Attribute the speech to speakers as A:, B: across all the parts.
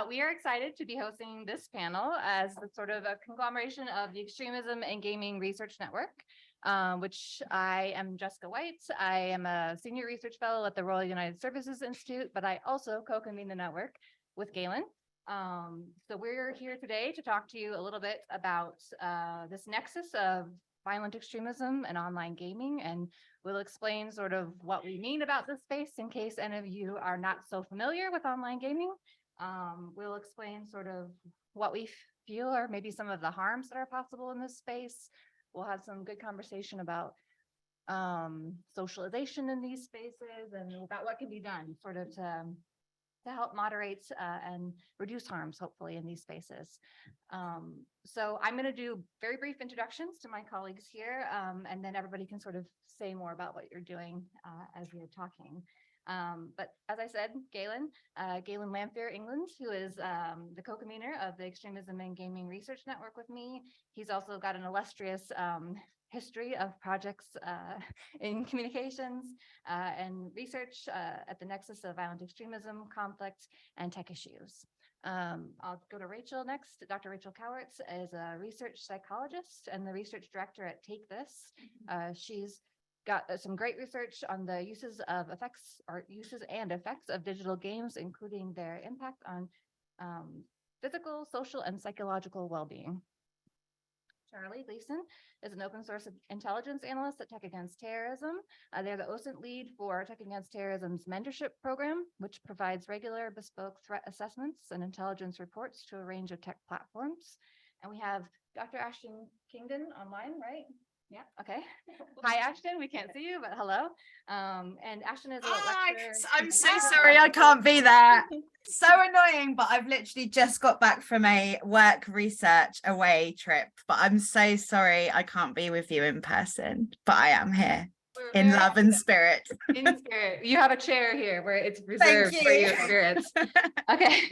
A: We are excited to be hosting this panel as sort of a conglomeration of the Extremism and Gaming Research Network, which I am Jessica White. I am a senior research fellow at the Royal United Services Institute, but I also co-convene the network with Galen. So we're here today to talk to you a little bit about this nexus of violent extremism and online gaming, and we'll explain sort of what we mean about this space in case any of you are not so familiar with online gaming. We'll explain sort of what we feel are maybe some of the harms that are possible in this space. We'll have some good conversation about socialization in these spaces and about what can be done sort of to help moderate and reduce harms, hopefully, in these spaces. So I'm going to do very brief introductions to my colleagues here, and then everybody can sort of say more about what you're doing as we're talking. But as I said, Galen Lamphere Englund, who is the co-convener of the Extremism and Gaming Research Network with me. He's also got an illustrious history of projects in communications and research at the nexus of violent extremism, conflict, and tech issues. I'll go to Rachel next. Dr. Rachel Kowert is a research psychologist and the research director at Take This. She's got some great research on the uses and effects of digital games, including their impact on physical, social, and psychological well-being. Charley Gleeson is an open source intelligence analyst at Tech Against Terrorism. They're the OSINT lead for Tech Against Terrorism's mentorship program, which provides regular bespoke threat assessments and intelligence reports to a range of tech platforms. And we have Dr. Ashton Kingdon online, right? Yeah, okay. Hi, Ashton. We can't see you, but hello. And Ashton is a lecturer.
B: I'm so sorry I can't be there. So annoying, but I've literally just got back from a work research away trip, but I'm so sorry I can't be with you in person, but I am here in love and spirit.
A: In spirit. You have a chair here where it's reserved for your spirits. Okay.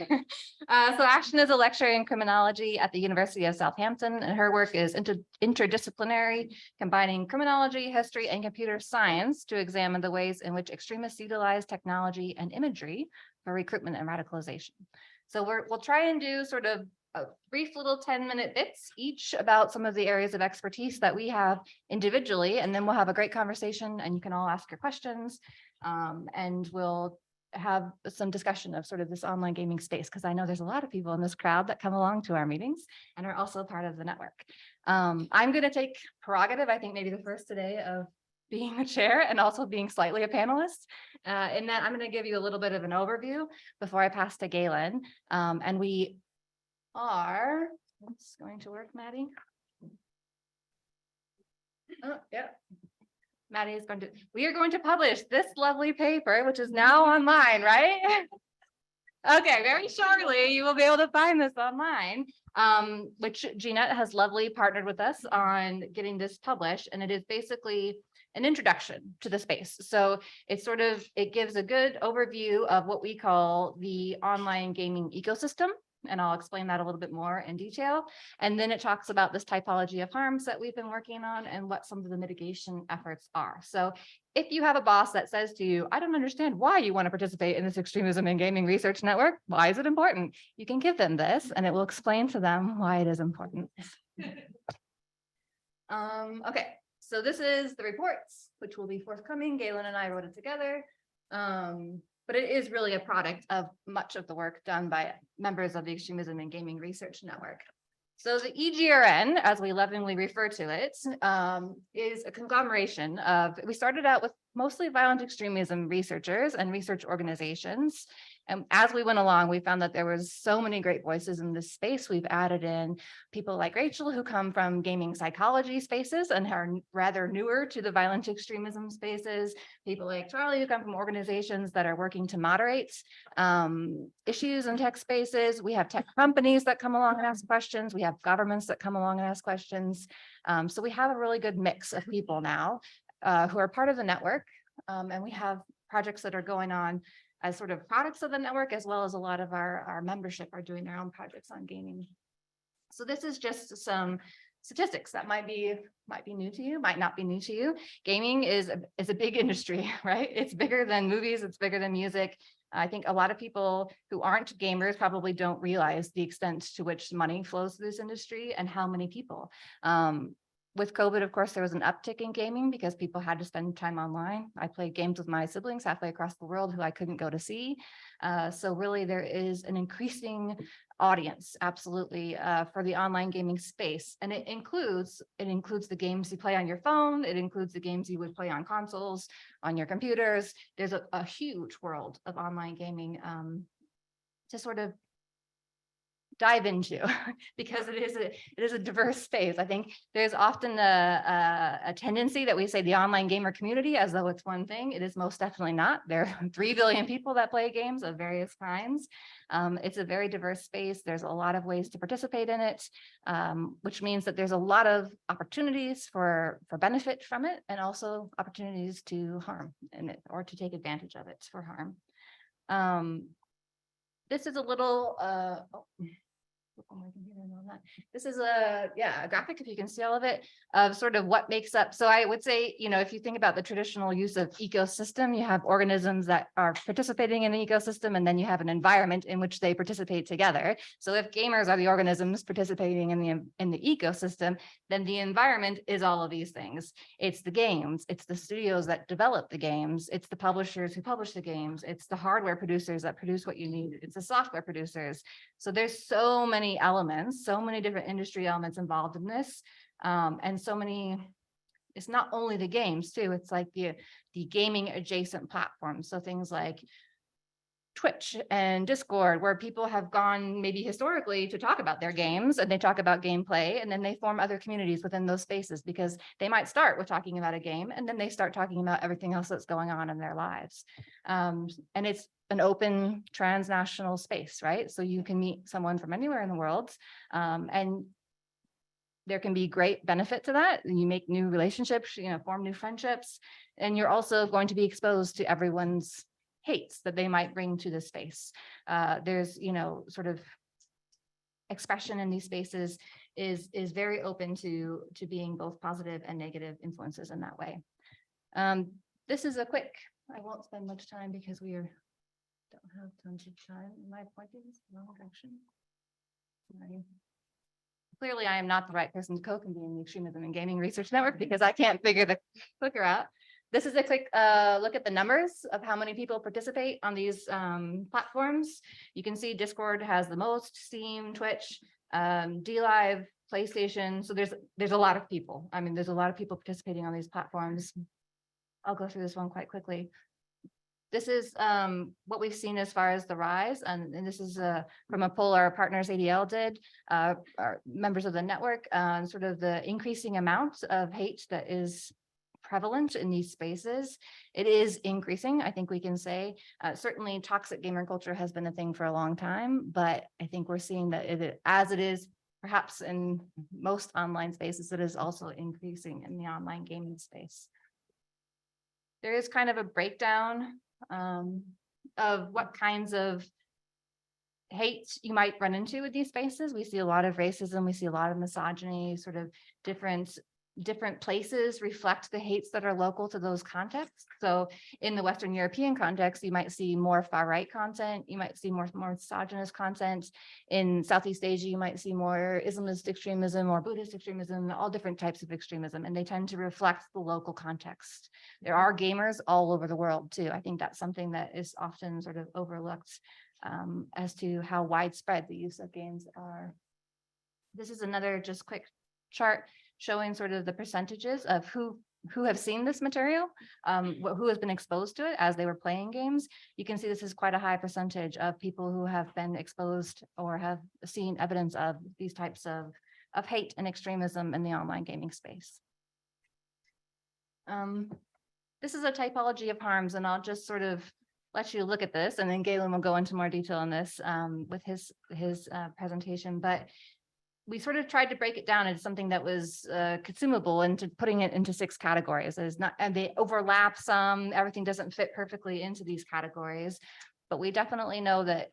A: So Ashton is a lecturer in criminology at the University of Southampton, and her work is interdisciplinary, combining criminology, history, and computer science to examine the ways in which extremists utilize technology and imagery for recruitment and radicalization. So we'll try and do sort of a brief little 10-minute bits each about some of the areas of expertise that we have individually, and then we'll have a great conversation and you can all ask your questions, and we'll have some discussion of sort of this online gaming space, because I know there's a lot of people in this crowd that come along to our meetings and are also part of the network. I'm going to take prerogative, I think maybe the first today, of being the chair and also being slightly a panelist, in that I'm going to give you a little bit of an overview before I pass to Galen. And we are, it's going to work, Maddie. Oh, yeah. Maddie is going to, we are going to publish this lovely paper, which is now online, right? Okay, very shortly, you will be able to find this online, which GNET has lovely partnered with us on getting this published. And it is basically an introduction to the space. So it's sort of, it gives a good overview of what we call the online gaming ecosystem. And I'll explain that a little bit more in detail. And then it talks about this typology of harms that we've been working on and what some of the mitigation efforts are. So if you have a boss that says to you, I don't understand why you want to participate in this Extremism and Gaming Research Network, why is it important? You can give them this and it will explain to them why it is important. Okay, so this is the reports, which will be forthcoming. Galen and I wrote it together. But it is really a product of much of the work done by members of the Extremism and Gaming Research Network. So the EGRN, as we lovingly refer to it, is a conglomeration of, we started out with mostly violent extremism researchers and research organizations. And as we went along, we found that there was so many great voices in this space. We've added in people like Rachel, who come from gaming psychology spaces and are rather newer to the violent extremism spaces. People like Charley, who come from organizations that are working to moderate issues in tech spaces. We have tech companies that come along and ask questions. We have governments that come along and ask questions. So we have a really good mix of people now who are part of the network. And we have projects that are going on as sort of products of the network, as well as a lot of our membership are doing their own projects on gaming. So this is just some statistics that might be new to you, might not be new to you. Gaming is a big industry, right? It's bigger than movies, it's bigger than music. I think a lot of people who aren't gamers probably don't realize the extent to which money flows through this industry and how many people. With COVID, of course, there was an uptick in gaming because people had to spend time online. I played games with my siblings halfway across the world who I couldn't go to see. So really there is an increasing audience, absolutely, for the online gaming space. And it includes the games you play on your phone. It includes the games you would play on consoles, on your computers. There's a huge world of online gaming to sort of dive into because it is a diverse space. I think there's often a tendency that we say the online gamer community as though it's one thing. It is most definitely not. There are 3 billion people that play games of various kinds. It's a very diverse space. There's a lot of ways to participate in it, which means that there's a lot of opportunities for benefit from it, and also opportunities to harm in it or to take advantage of it for harm. This is a little this is a graphic, if you can see all of it, of sort of what makes up. So I would say, if you think about the traditional use of ecosystem, you have organisms that are participating in the ecosystem, and then you have an environment in which they participate together. So if gamers are the organisms participating in the ecosystem, then the environment is all of these things. It's the games, it's the studios that develop the games, it's the publishers who publish the games, it's the hardware producers that produce what you need, it's the software producers. So there's so many elements, so many different industry elements involved in this. And so many, it's not only the games too, it's like the gaming adjacent platforms. So things like Twitch and Discord, where people have gone maybe historically to talk about their games, and they talk about gameplay, and then they form other communities within those spaces, because they might start with talking about a game, and then they start talking about everything else that's going on in their lives. And it's an open transnational space, right? So you can meet someone from anywhere in the world, and there can be great benefit to that. You make new relationships, form new friendships, and you're also going to be exposed to everyone's hates that they might bring to the space. There's, sort of expression in these spaces is very open to being both positive and negative influences in that way. This is a quick, I won't spend much time because we don't have tons of time. Am I pointing this in the wrong direction? Clearly, I am not the right person to co-convene the Extremism and Gaming Research Network because I can't figure the clicker out. This is a quick look at the numbers of how many people participate on these platforms. You can see Discord has the most, Steam, Twitch, DLive, PlayStation. So there's a lot of people. I mean, there's a lot of people participating on these platforms. I'll go through this one quite quickly. This is what we've seen as far as the rise, and this is from a poll our partners ADL did, our members of the network, sort of the increasing amount of hate that is prevalent in these spaces. It is increasing, I think we can say. Certainly toxic gamer culture has been a thing for a long time, but I think we're seeing that as it is perhaps in most online spaces, it is also increasing in the online gaming space. There is kind of a breakdown of what kinds of hate you might run into with these spaces. We see a lot of racism, we see a lot of misogyny, sort of different places reflect the hates that are local to those contexts. So in the Western European context, you might see more far-right content, you might see more misogynist content. In Southeast Asia, you might see more Islamist extremism or Buddhist extremism, all different types of extremism, and they tend to reflect the local context. There are gamers all over the world too. I think that's something that is often sort of overlooked as to how widespread the use of games are. This is another just quick chart showing sort of the percentages of who have seen this material, who has been exposed to it as they were playing games. You can see this is quite a high percentage of people who have been exposed or have seen evidence of these types of hate and extremism in the online gaming space. This is a typology of harms, and I'll just sort of let you look at this, and then Galen will go into more detail on this with his presentation. But we sort of tried to break it down into something that was consumable, and putting it into 6 categories. And they overlap some, everything doesn't fit perfectly into these categories, but we definitely know that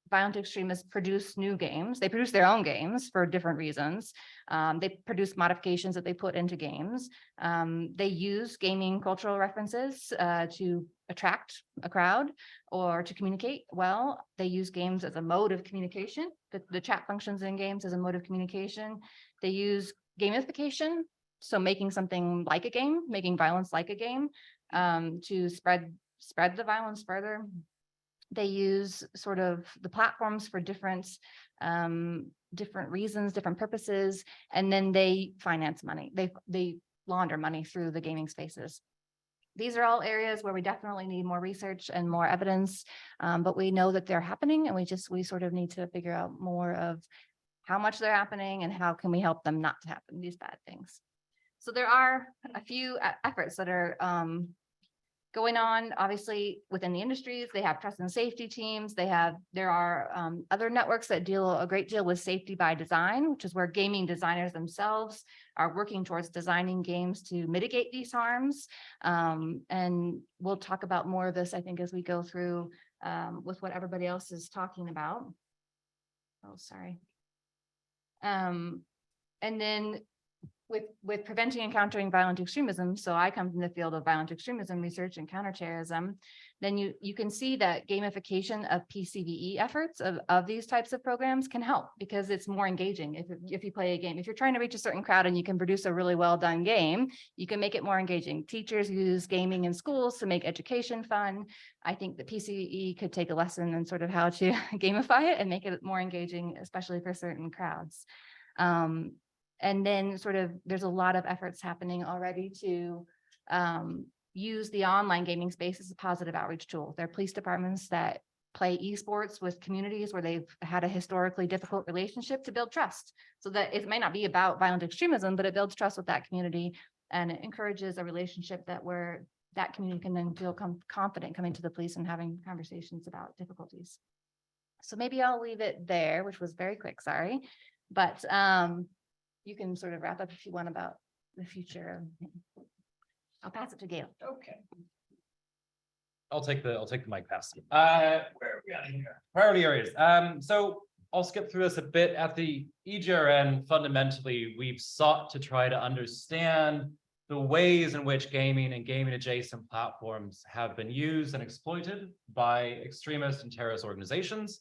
A: violent extremists produce new games. They produce their own games for different reasons. They produce modifications that they put into games. They use gaming cultural references to attract a crowd or to communicate well. They use games as a mode of communication. The chat functions in games as a mode of communication. They use gamification, so making something like a game, making violence like a game, to spread the violence further. They use sort of the platforms for different reasons, different purposes, and then they finance money. They launder money through the gaming spaces. These are all areas where we definitely need more research and more evidence, but we know that they're happening, and we sort of need to figure out more of how much they're happening and how can we help them not to happen, these bad things. So there are a few efforts that are going on, obviously, within the industries. They have trust and safety teams. There are other networks that deal a great deal with safety by design, which is where gaming designers themselves are working towards designing games to mitigate these harms. And we'll talk about more of this, I think, as we go through with what everybody else is talking about. Oh, sorry. And then with preventing and countering violent extremism, so I come from the field of violent extremism research and counterterrorism, then you can see that gamification of PCVE efforts of these types of programs can help, because it's more engaging. If you play a game, if you're trying to reach a certain crowd and you can produce a really well done game, you can make it more engaging. Teachers use gaming in schools to make education fun. I think that PCVE could take a lesson in sort of how to gamify it and make it more engaging, especially for certain crowds. And then sort of there's a lot of efforts happening already to use the online gaming space as a positive outreach tool. There are police departments that play esports with communities where they've had a historically difficult relationship to build trust. So that it may not be about violent extremism, but it builds trust with that community, and it encourages a relationship where that community can then feel confident coming to the police and having conversations about difficulties. So maybe I'll leave it there, which was very quick, sorry. But you can sort of wrap up if you want about the future. I'll pass it to Galen.
C: Okay. I'll take the mic pass. Where are we at here? Priority areas. So I'll skip through this a bit. At the EGRN, fundamentally, we've sought to try to understand the ways in which gaming and gaming adjacent platforms have been used and exploited by extremist and terrorist organizations.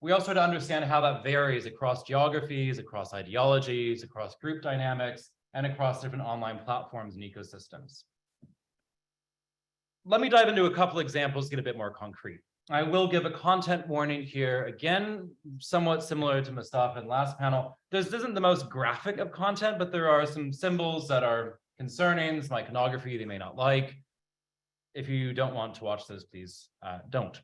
C: We also had to understand how that varies across geographies, across ideologies, across group dynamics, and across different online platforms and ecosystems. Let me dive into a couple examples to get a bit more concrete. I will give a content warning here, again, somewhat similar to Mustafa in last panel. This isn't the most graphic of content, but there are some symbols that are concerning, some iconography they may not like. If you don't want to watch those, please don't.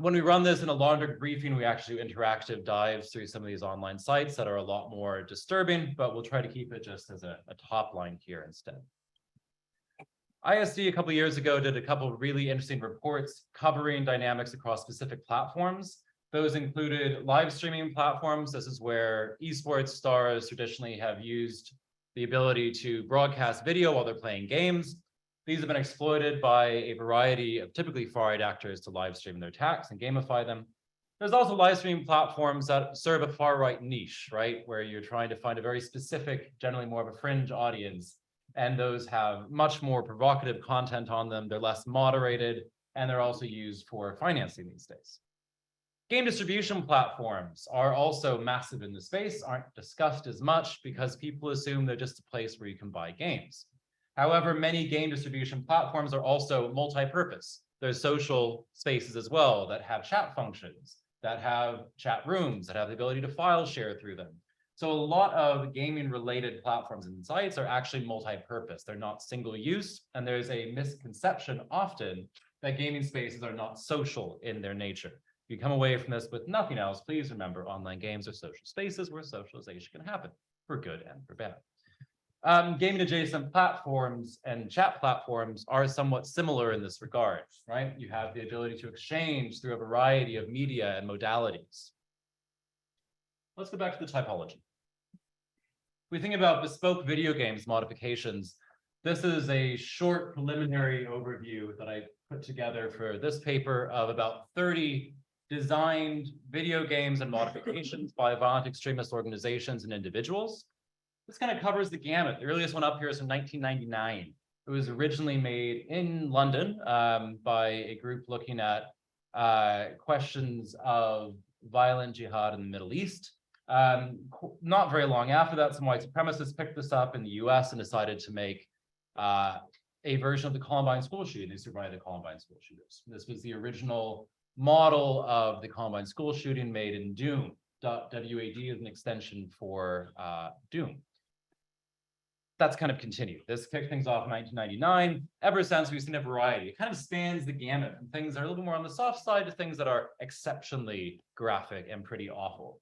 C: When we run this in a longer briefing, we actually do interactive dives through some of these online sites that are a lot more disturbing, but we'll try to keep it just as a top line here instead. ISD a couple of years ago did a couple of really interesting reports covering dynamics across specific platforms. Those included live streaming platforms. This is where esports stars traditionally have used the ability to broadcast video while they're playing games. These have been exploited by a variety of typically far-right actors to live stream their attacks and gamify them. There's also live streaming platforms that serve a far-right niche, right? Where you're trying to find a very specific, generally more of a fringe audience. And those have much more provocative content on them. They're less moderated, and they're also used for financing these days. Game distribution platforms are also massive in the space, aren't discussed as much because people assume they're just a place where you can buy games. However, many game distribution platforms are also multi-purpose. There's social spaces as well that have chat functions, that have chat rooms, that have the ability to file share through them. So a lot of gaming-related platforms and sites are actually multi-purpose. They're not single use, and there's a misconception often that gaming spaces are not social in their nature. If you come away from this with nothing else, please remember online games are social spaces where socialization can happen, for good and for bad. Gaming adjacent platforms and chat platforms are somewhat similar in this regard, right? You have the ability to exchange through a variety of media and modalities. Let's go back to the typology. If we think about bespoke video games modifications, this is a short preliminary overview that I put together for this paper of about 30 designed video games and modifications by violent extremist organizations and individuals. This kind of covers the gamut. The earliest one up here is from 1999. It was originally made in London by a group looking at questions of violent jihad in the Middle East. Not very long after that, some white supremacists picked this up in the US and decided to make a version of the Columbine school shooting. They survived the Columbine school shooters. This was the original model of the Columbine school shooting made in Doom. WAD is an extension for Doom. That's kind of continued. This kicked things off in 1999. Ever since, we've seen a variety. It kind of spans the gamut from things that are a little bit more on the soft side to things that are exceptionally graphic and pretty awful.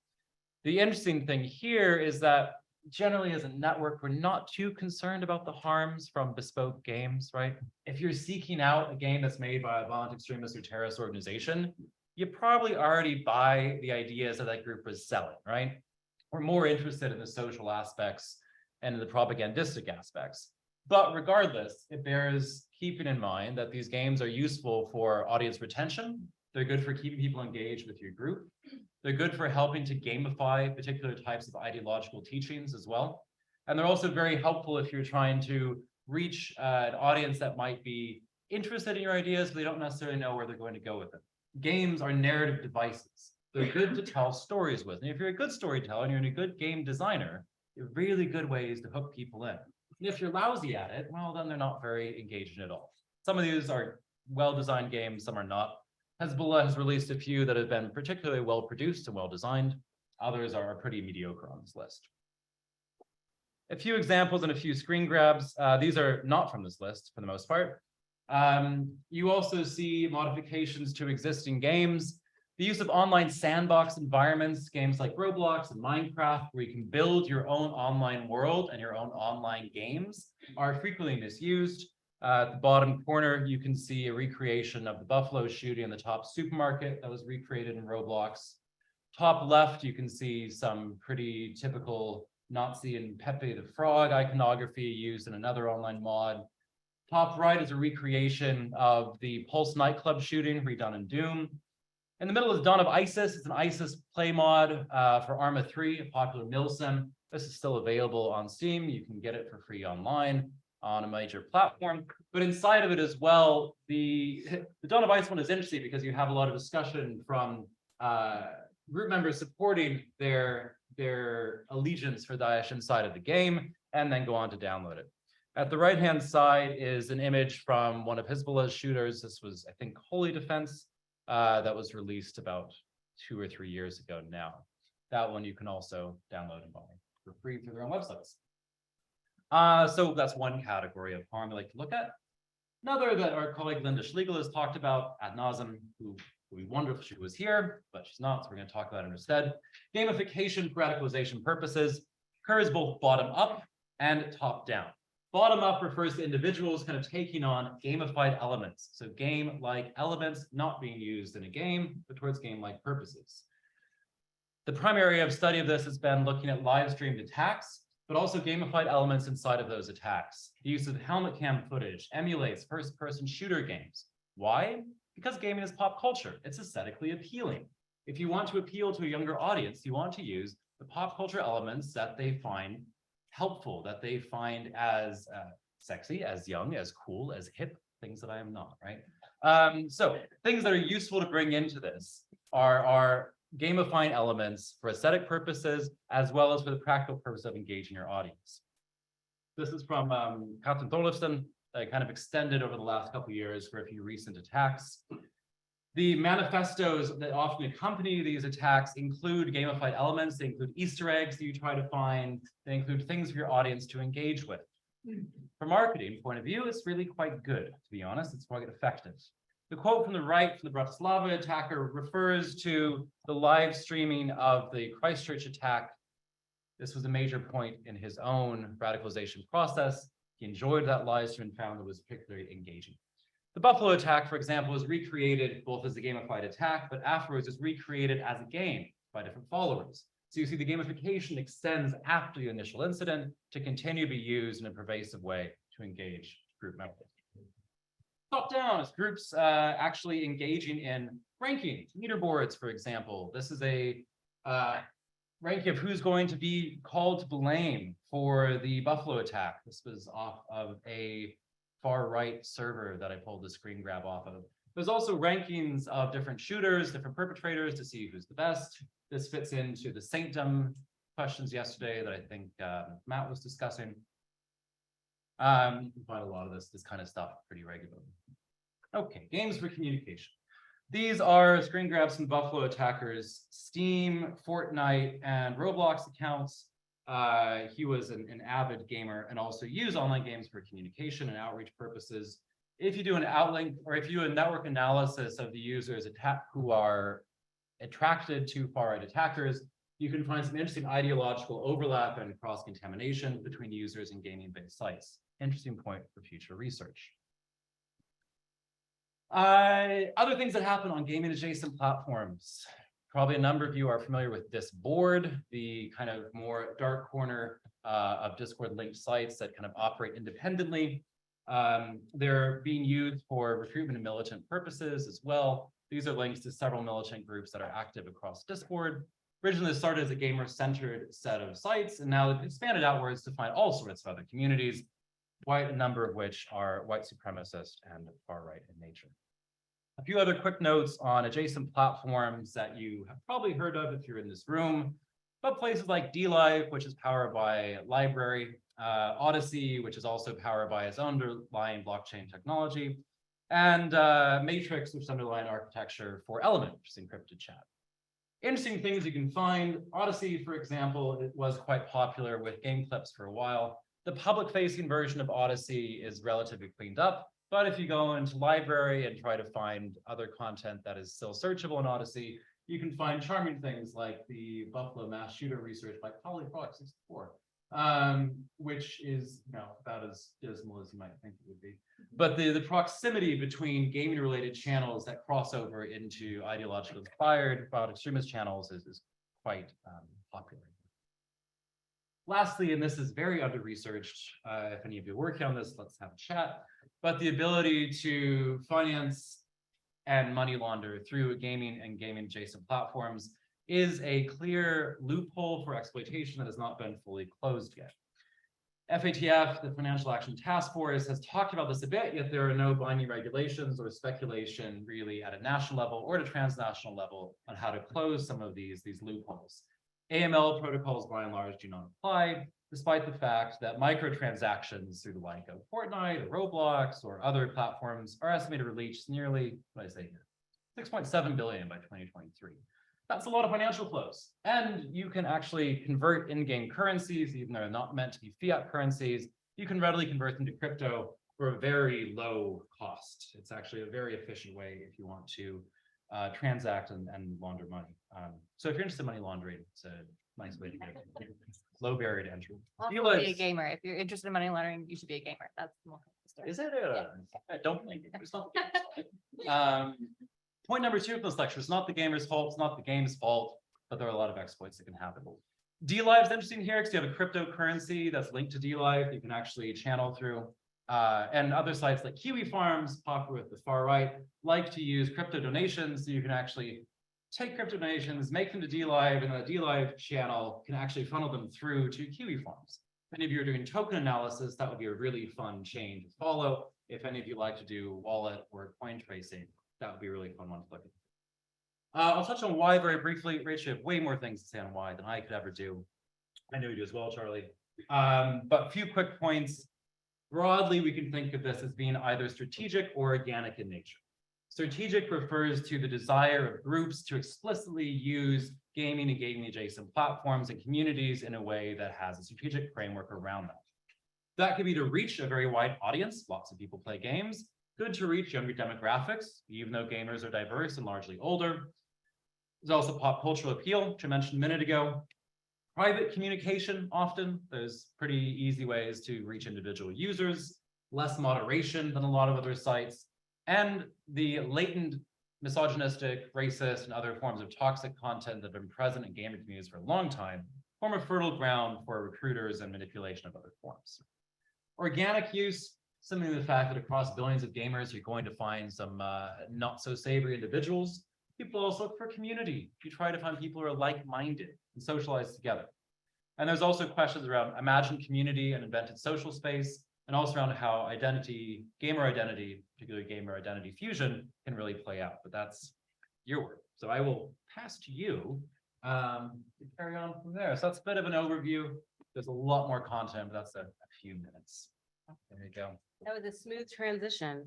C: The interesting thing here is that generally as a network, we're not too concerned about the harms from bespoke games, right? If you're seeking out a game that's made by a violent extremist or terrorist organization, you probably already buy the ideas that that group was selling, right? We're more interested in the social aspects and the propagandistic aspects. But regardless, it bears keeping in mind that these games are useful for audience retention. They're good for keeping people engaged with your group. They're good for helping to gamify particular types of ideological teachings as well. And they're also very helpful if you're trying to reach an audience that might be interested in your ideas, but they don't necessarily know where they're going to go with it. Games are narrative devices. They're good to tell stories with. And if you're a good storyteller and you're a good game designer, they're really good ways to hook people in. And if you're lousy at it, well, then they're not very engaging at all. Some of these are well-designed games, some are not. Hezbollah has released a few that have been particularly well-produced and well-designed. Others are pretty mediocre on this list. A few examples and a few screen grabs. These are not from this list for the most part. You also see modifications to existing games. The use of online sandbox environments, games like Roblox and Minecraft, where you can build your own online world and your own online games, are frequently misused. At the bottom corner, you can see a recreation of the Buffalo shooting in the top supermarket that was recreated in Roblox. Top left, you can see some pretty typical Nazi and Pepe the Frog iconography used in another online mod. Top right is a recreation of the Pulse nightclub shooting redone in Doom. In the middle is Dawn of ISIS. It's an ISIS play mod for Arma 3, a popular milsim. This is still available on Steam. You can get it for free online on a major platform. But inside of it as well, the Dawn of ISIS one is interesting because you have a lot of discussion from group members supporting their allegiance for Daesh inside of the game, and then go on to download it. At the right-hand side is an image from one of Hezbollah's shooters. This was, I think, Holy Defense. That was released about 2 or 3 years ago now. That one you can also download and buy for free through their own websites. So that's one category of harm I like to look at. Another that our colleague Linda Schlegel has talked about ad nauseum, who we wonder if she was here, but she's not, so we're going to talk about it instead. Gamification for radicalization purposes occurs both bottom up and top down. Bottom up refers to individuals kind of taking on gamified elements. So game-like elements not being used in a game, but towards game-like purposes. The primary area of study of this has been looking at live streamed attacks, but also gamified elements inside of those attacks. The use of helmet cam footage emulates first-person shooter games. Why? Because gaming is pop culture. It's aesthetically appealing. If you want to appeal to a younger audience, you want to use the pop culture elements that they find helpful, that they find as sexy, as young, as cool, as hip, things that I am not, right? So things that are useful to bring into this are gamifying elements for aesthetic purposes, as well as for the practical purpose of engaging your audience. This is from Captain Thorlifson, kind of extended over the last couple of years for a few recent attacks. The manifestos that often accompany these attacks include gamified elements. They include Easter eggs that you try to find. They include things for your audience to engage with. From a marketing point of view, it's really quite good, to be honest. It's quite effective. The quote from the right from the Bratislava attacker refers to the live streaming of the Christchurch attack. This was a major point in his own radicalization process. He enjoyed that live stream and found it was particularly engaging. The Buffalo attack, for example, was recreated both as a gamified attack, but afterwards was recreated as a game by different followers. So you see the gamification extends after the initial incident to continue to be used in a pervasive way to engage group members. Top down is groups actually engaging in ranking, leaderboards, for example. This is a ranking of who's going to be called to blame for the Buffalo attack. This was off of a far right server that I pulled the screen grab off of. There's also rankings of different shooters, different perpetrators to see who's the best. This fits into the saintdom questions yesterday that I think Matt was discussing. You can find a lot of this kind of stuff pretty regularly. Okay, games for communication. These are screen grabs from Buffalo Attackers, Steam, Fortnite, and Roblox accounts. He was an avid gamer and also used online games for communication and outreach purposes. If you do an outlink or if you do a network analysis of the users who are attracted to far-right attackers, you can find some interesting ideological overlap and cross-contamination between users and gaming-based sites. Interesting point for future research. Other things that happen on gaming adjacent platforms. Probably a number of you are familiar with this board, the kind of more dark corner of Discord linked sites that kind of operate independently. They're being used for recruitment and militant purposes as well. These are links to several militant groups that are active across Discord. Originally started as a gamer-centered set of sites, and now they've expanded outwards to find all sorts of other communities, quite a number of which are white supremacist and far-right in nature. A few other quick notes on adjacent platforms that you have probably heard of if you're in this room, but places like DLive, which is powered by Library, Odyssey, which is also powered by its underlying blockchain technology, and Matrix, which is underlying architecture for Element, which is encrypted chat. Interesting things you can find. Odyssey, for example, it was quite popular with game clips for a while. The public-facing version of Odyssey is relatively cleaned up, but if you go into Library and try to find other content that is still searchable in Odyssey, you can find charming things like the Buffalo mass shooter research by Charley 64, which is about as dismal as you might think it would be. But the proximity between gaming-related channels that cross over into ideologically inspired about extremist channels is quite popular. Lastly, and this is very under-researched, if any of you are working on this, let's have a chat, but the ability to finance and money launder through gaming and gaming-adjacent platforms is a clear loophole for exploitation that has not been fully closed yet. FATF, the Financial Action Task Force, has talked about this a bit, yet there are no binding regulations or speculation really at a national level or at a transnational level on how to close some of these loopholes. AML protocols, by and large, do not apply, despite the fact that microtransactions through the like of Fortnite or Roblox or other platforms are estimated to reach nearly, what did I say here, 6.7 billion by 2023. That's a lot of financial flows. And you can actually convert in-game currencies, even though they're not meant to be fiat currencies. You can readily convert them to crypto for a very low cost. It's actually a very efficient way if you want to transact and launder money. So if you're interested in money laundering, it's a nice way to get it. Low barrier to entry.
A: Also be a gamer. If you're interested in money laundering, you should be a gamer. That's the more story.
C: Is it? I don't think it's not. Point number 2 of this lecture, it's not the gamer's fault, it's not the game's fault, but there are a lot of exploits that can happen. DLive is interesting here because you have a cryptocurrency that's linked to DLive you can actually channel through. And other sites like Kiwi Farms, popular with the far right, like to use crypto donations, so you can actually take crypto donations, make them to DLive, and the DLive channel can actually funnel them through to Kiwi Farms. If any of you are doing token analysis, that would be a really fun chain to follow. If any of you like to do wallet or coin tracing, that would be a really fun one to look at. I'll touch on why very briefly. Rachel, you have way more things to say on why than I could ever do. I know you do as well, Charlie. But a few quick points. Broadly, we can think of this as being either strategic or organic in nature. Strategic refers to the desire of groups to explicitly use gaming and gaming adjacent platforms and communities in a way that has a strategic framework around that. That could be to reach a very wide audience. Lots of people play games. Good to reach younger demographics, even though gamers are diverse and largely older. There's also pop cultural appeal, which I mentioned a minute ago. Private communication, often. There's pretty easy ways to reach individual users. Less moderation than a lot of other sites. And the latent misogynistic, racist, and other forms of toxic content that have been present in gamer communities for a long time form a fertile ground for recruiters and manipulation of other forms. Organic use, simply the fact that across billions of gamers, you're going to find some not so savory individuals. People also look for community. You try to find people who are like-minded and socialize together. And there's also questions around imagined community and invented social space. and also around how identity, gamer identity, particularly gamer identity fusion, can really play out. But that's your work. So I will pass to you to carry on from there. So that's a bit of an overview. There's a lot more content, but that's a few minutes. There you go.
D: That was a smooth transition.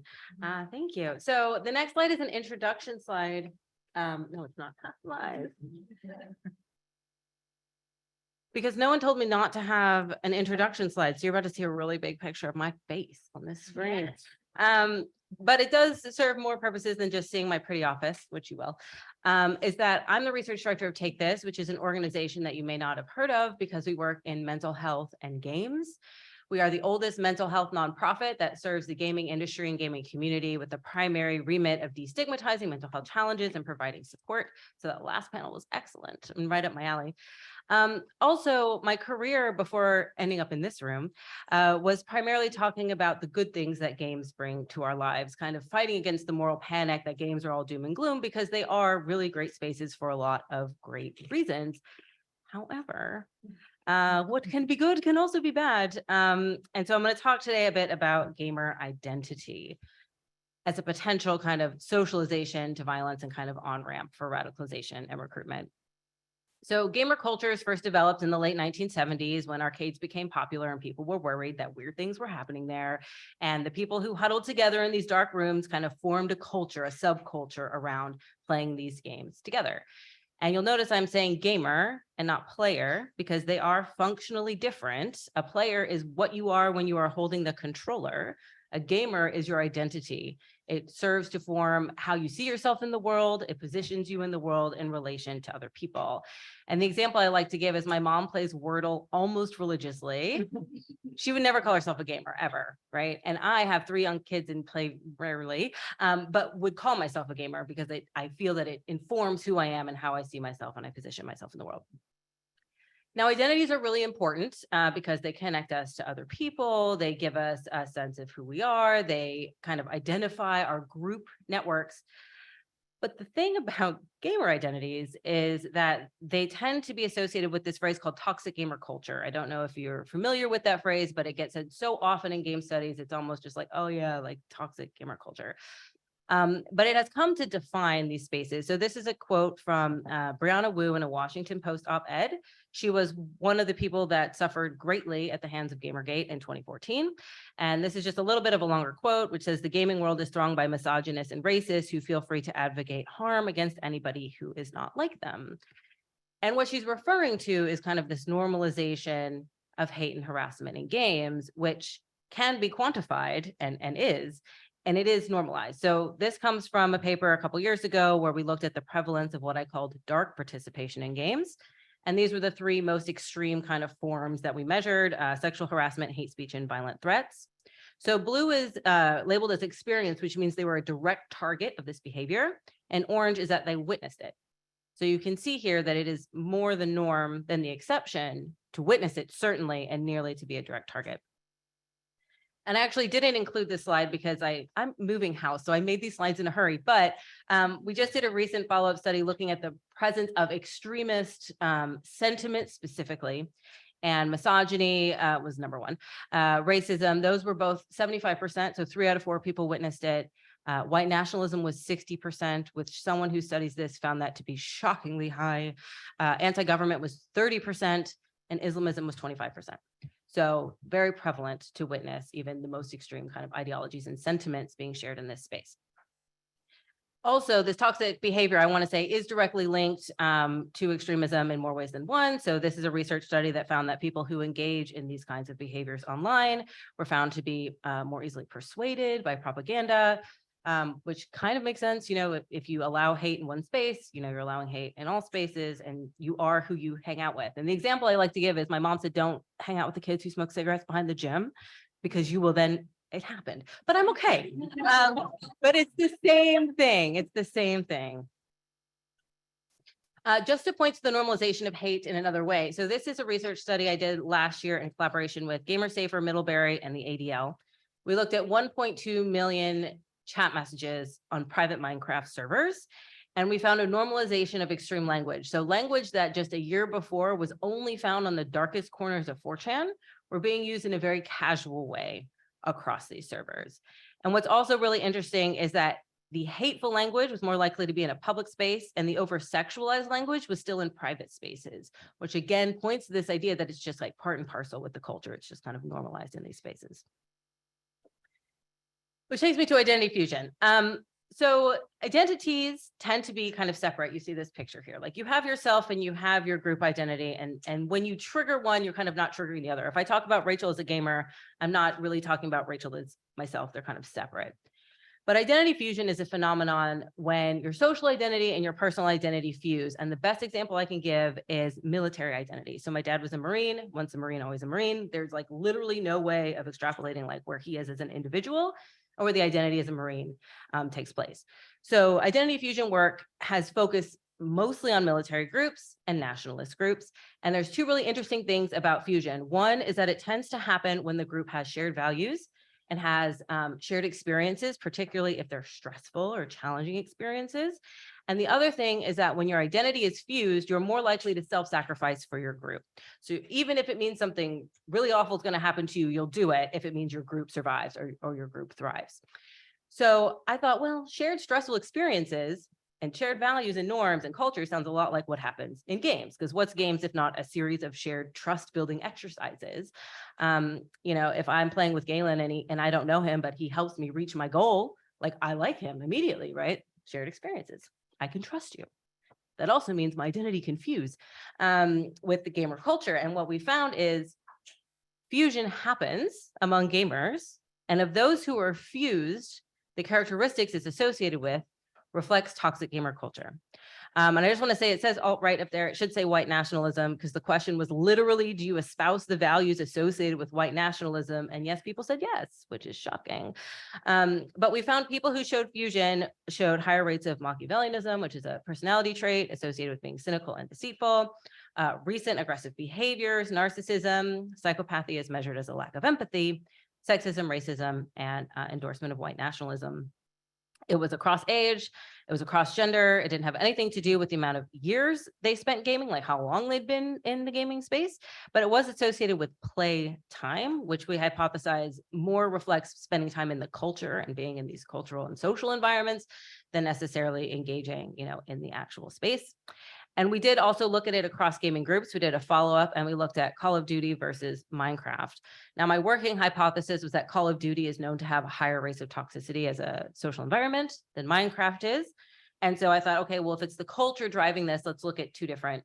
D: Thank you. So the next slide is an introduction slide. No, it's not that slide. Because no one told me not to have an introduction slide. So you're about to see a really big picture of my face on this screen. But it does serve more purposes than just seeing my pretty office, which you will. Is that I'm the research director of Take This, which is an organization that you may not have heard of because we work in mental health and games. We are the oldest mental health nonprofit that serves the gaming industry and gaming community with the primary remit of destigmatizing mental health challenges and providing support. So that last panel was excellent and right up my alley. Also, my career before ending up in this room was primarily talking about the good things that games bring to our lives, kind of fighting against the moral panic that games are all doom and gloom, because they are really great spaces for a lot of great reasons. However, what can be good can also be bad. And so I'm going to talk today a bit about gamer identity as a potential kind of socialization to violence and kind of on-ramp for radicalization and recruitment. So gamer cultures first developed in the late 1970s when arcades became popular and people were worried that weird things were happening there. And the people who huddled together in these dark rooms kind of formed a culture, a subculture around playing these games together. And you'll notice I'm saying gamer and not player because they are functionally different. A player is what you are when you are holding the controller. A gamer is your identity. It serves to form how you see yourself in the world. It positions you in the world in relation to other people. And the example I like to give is my mom plays Wordle almost religiously. She would never call herself a gamer ever, right? And I have 3 young kids and play rarely, but would call myself a gamer because I feel that it informs who I am and how I see myself and I position myself in the world. Now, identities are really important because they connect us to other people. They give us a sense of who we are. They kind of identify our group networks. But the thing about gamer identities is that they tend to be associated with this phrase called toxic gamer culture. I don't know if you're familiar with that phrase, but it gets said so often in game studies. It's almost just like, oh yeah, like toxic gamer culture. But it has come to define these spaces. So this is a quote from Brianna Wu in a Washington Post op-ed. She was one of the people that suffered greatly at the hands of Gamergate in 2014. And this is just a little bit of a longer quote, which says, the gaming world is thronged by misogynists and racists who feel free to advocate harm against anybody who is not like them. And what she's referring to is kind of this normalization of hate and harassment in games, which can be quantified and is. And it is normalized. So this comes from a paper a couple years ago where we looked at the prevalence of what I called dark participation in games. And these were the 3 most extreme kind of forms that we measured: sexual harassment, hate speech, and violent threats. So blue is labeled as experience, which means they were a direct target of this behavior. And orange is that they witnessed it. So you can see here that it is more the norm than the exception to witness it, certainly, and nearly to be a direct target. And I actually didn't include this slide because I'm moving house, so I made these slides in a hurry. But we just did a recent follow-up study looking at the presence of extremist sentiment specifically, and misogyny was number 1. Racism, those were both 75%, so 3 out of 4 people witnessed it. White nationalism was 60%, which someone who studies this found that to be shockingly high. Anti-government was 30%, and Islamism was 25%. So very prevalent to witness even the most extreme kind of ideologies and sentiments being shared in this space. Also, this toxic behavior, I want to say, is directly linked to extremism in more ways than one. So this is a research study that found that people who engage in these kinds of behaviors online were found to be more easily persuaded by propaganda, which kind of makes sense. You know, if you allow hate in one space, you know, you're allowing hate in all spaces, and you are who you hang out with. And the example I like to give is my mom said, don't hang out with the kids who smoke cigarettes behind the gym because you will then, it happened, but I'm okay. But it's the same thing. It's the same thing. Just to point to the normalization of hate in another way. So this is a research study I did last year in collaboration with GamerSafer, Middlebury, and the ADL. We looked at 1.2 million chat messages on private Minecraft servers, and we found a normalization of extreme language. So language that just a year before was only found on the darkest corners of 4chan were being used in a very casual way across these servers. And what's also really interesting is that the hateful language was more likely to be in a public space, and the over-sexualized language was still in private spaces, which again points to this idea that it's just like part and parcel with the culture. It's just kind of normalized in these spaces. Which takes me to identity fusion. So identities tend to be kind of separate. You see this picture here, like you have yourself and you have your group identity. And when you trigger one, you're kind of not triggering the other. If I talk about Rachel as a gamer, I'm not really talking about Rachel as myself. They're kind of separate. But identity fusion is a phenomenon when your social identity and your personal identity fuse. And the best example I can give is military identity. So my dad was a Marine, once a Marine, always a Marine. There's like literally no way of extrapolating like where he is as an individual or where the identity as a Marine takes place. So identity fusion work has focused mostly on military groups and nationalist groups. And there's two really interesting things about fusion. One is that it tends to happen when the group has shared values and has shared experiences, particularly if they're stressful or challenging experiences. And the other thing is that when your identity is fused, you're more likely to self-sacrifice for your group. So even if it means something really awful is going to happen to you, you'll do it if it means your group survives or your group thrives. So I thought, well, shared stressful experiences and shared values and norms and culture sounds a lot like what happens in games, because what's games if not a series of shared trust building exercises? If I'm playing with Galen and I don't know him, but he helps me reach my goal, like I like him immediately, right? Shared experiences. I can trust you. That also means my identity can fuse with the gamer culture. And what we found is fusion happens among gamers, and of those who are fused, the characteristics it's associated with reflects toxic gamer culture. And I just want to say, it says alt-right up there. It should say white nationalism, because the question was literally, do you espouse the values associated with white nationalism? And yes, people said yes, which is shocking. But we found people who showed fusion showed higher rates of Machiavellianism, which is a personality trait associated with being cynical and deceitful, recent aggressive behaviors, narcissism, psychopathy is measured as a lack of empathy, sexism, racism, and endorsement of white nationalism. It was across age, it was across gender. It didn't have anything to do with the amount of years they spent gaming, like how long they'd been in the gaming space, but it was associated with play time, which we hypothesize more reflects spending time in the culture and being in these cultural and social environments than necessarily engaging, in the actual space. And we did also look at it across gaming groups. We did a follow-up and we looked at Call of Duty versus Minecraft. Now, my working hypothesis was that Call of Duty is known to have a higher rates of toxicity as a social environment than Minecraft is. And so I thought, okay, well, if it's the culture driving this, let's look at two different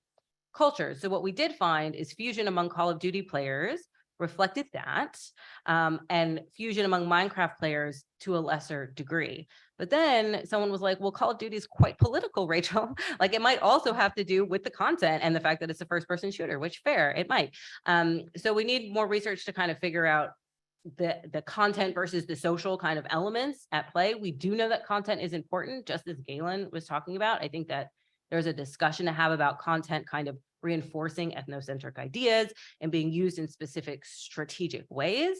D: cultures. So what we did find is fusion among Call of Duty players reflected that, and fusion among Minecraft players to a lesser degree. But then someone was like, well, Call of Duty is quite political, Rachel. Like it might also have to do with the content and the fact that it's a first-person shooter, which fair, it might. So we need more research to kind of figure out the content versus the social kind of elements at play. We do know that content is important, just as Galen was talking about. I think that there's a discussion to have about content kind of reinforcing ethnocentric ideas and being used in specific strategic ways.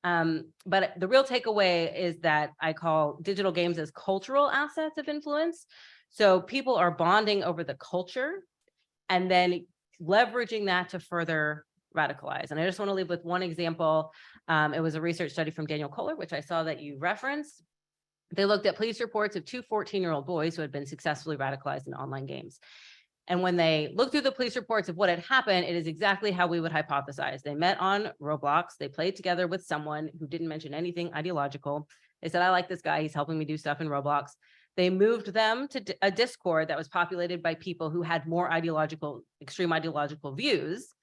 D: But the real takeaway is that I call digital games as cultural assets of influence. So people are bonding over the culture and then leveraging that to further radicalize. And I just want to leave with one example. It was a research study from Daniel Kohler, which I saw that you referenced. They looked at police reports of two 14-year-old boys who had been successfully radicalized in online games. And when they looked through the police reports of what had happened, it is exactly how we would hypothesize. They met on Roblox. They played together with someone who didn't mention anything ideological. They said, I like this guy. He's helping me do stuff in Roblox. They moved them to a Discord that was populated by people who had more extreme ideological views.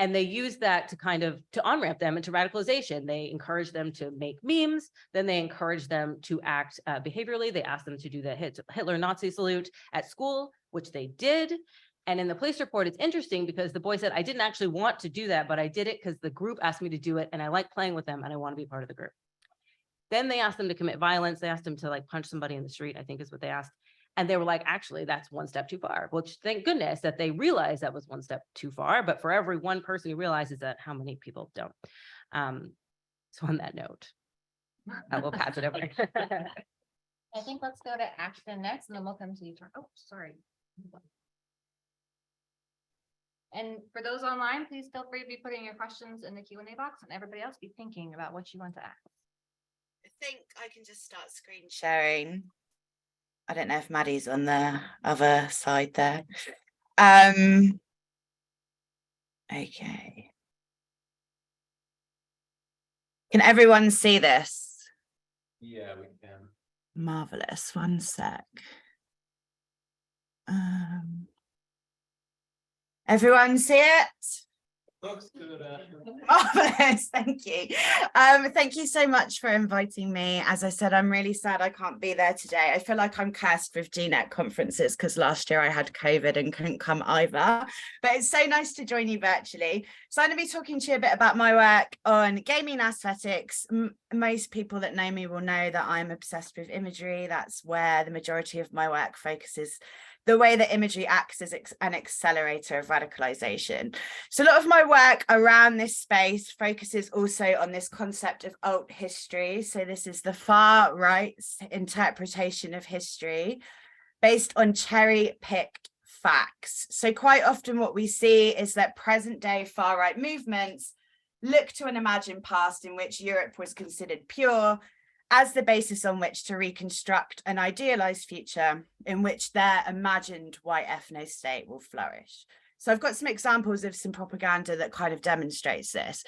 D: And they used that to on-ramp them into radicalization. They encouraged them to make memes. Then they encouraged them to act behaviorally. They asked them to do the Hitler Nazi salute at school, which they did. And in the police report, it's interesting because the boy said, I didn't actually want to do that, but I did it because the group asked me to do it. And I like playing with them and I want to be part of the group. Then they asked them to commit violence. They asked them to punch somebody in the street, I think is what they asked. And they were like, actually, that's one step too far, which thank goodness that they realized that was one step too far. But for every one person who realizes that, how many people don't? So on that note, I will pass it over.
A: I think let's go to Ashton next and then we'll come to you. Oh, sorry. And for those online, please feel free to be putting your questions in the Q&A box, and everybody else be thinking about what you want to ask.
B: think I can just start screen sharing. I don't know if Maddie's on the other side there. Okay. Can everyone see this?
C: Yeah, we can.
B: Marvelous. One sec. Everyone see it?
C: Looks good.
B: Marvelous, thank you. Thank you so much for inviting me. As I said, I'm really sad I can't be there today. I feel like I'm cursed with GNET conferences because last year I had COVID and couldn't come either. But it's so nice to join you virtually. So I'm going to be talking to you a bit about my work on gaming aesthetics. Most people that know me will know that I'm obsessed with imagery. That's where the majority of my work focuses. The way that imagery acts as an accelerator of radicalization. So a lot of my work around this space focuses also on this concept of alt history. So this is the far right's interpretation of history based on cherry-picked facts. So quite often what we see is that present day far right movements look to an imagined past in which Europe was considered pure as the basis on which to reconstruct an idealized future in which their imagined white ethno-state will flourish. So I've got some examples of some propaganda that kind of demonstrates this.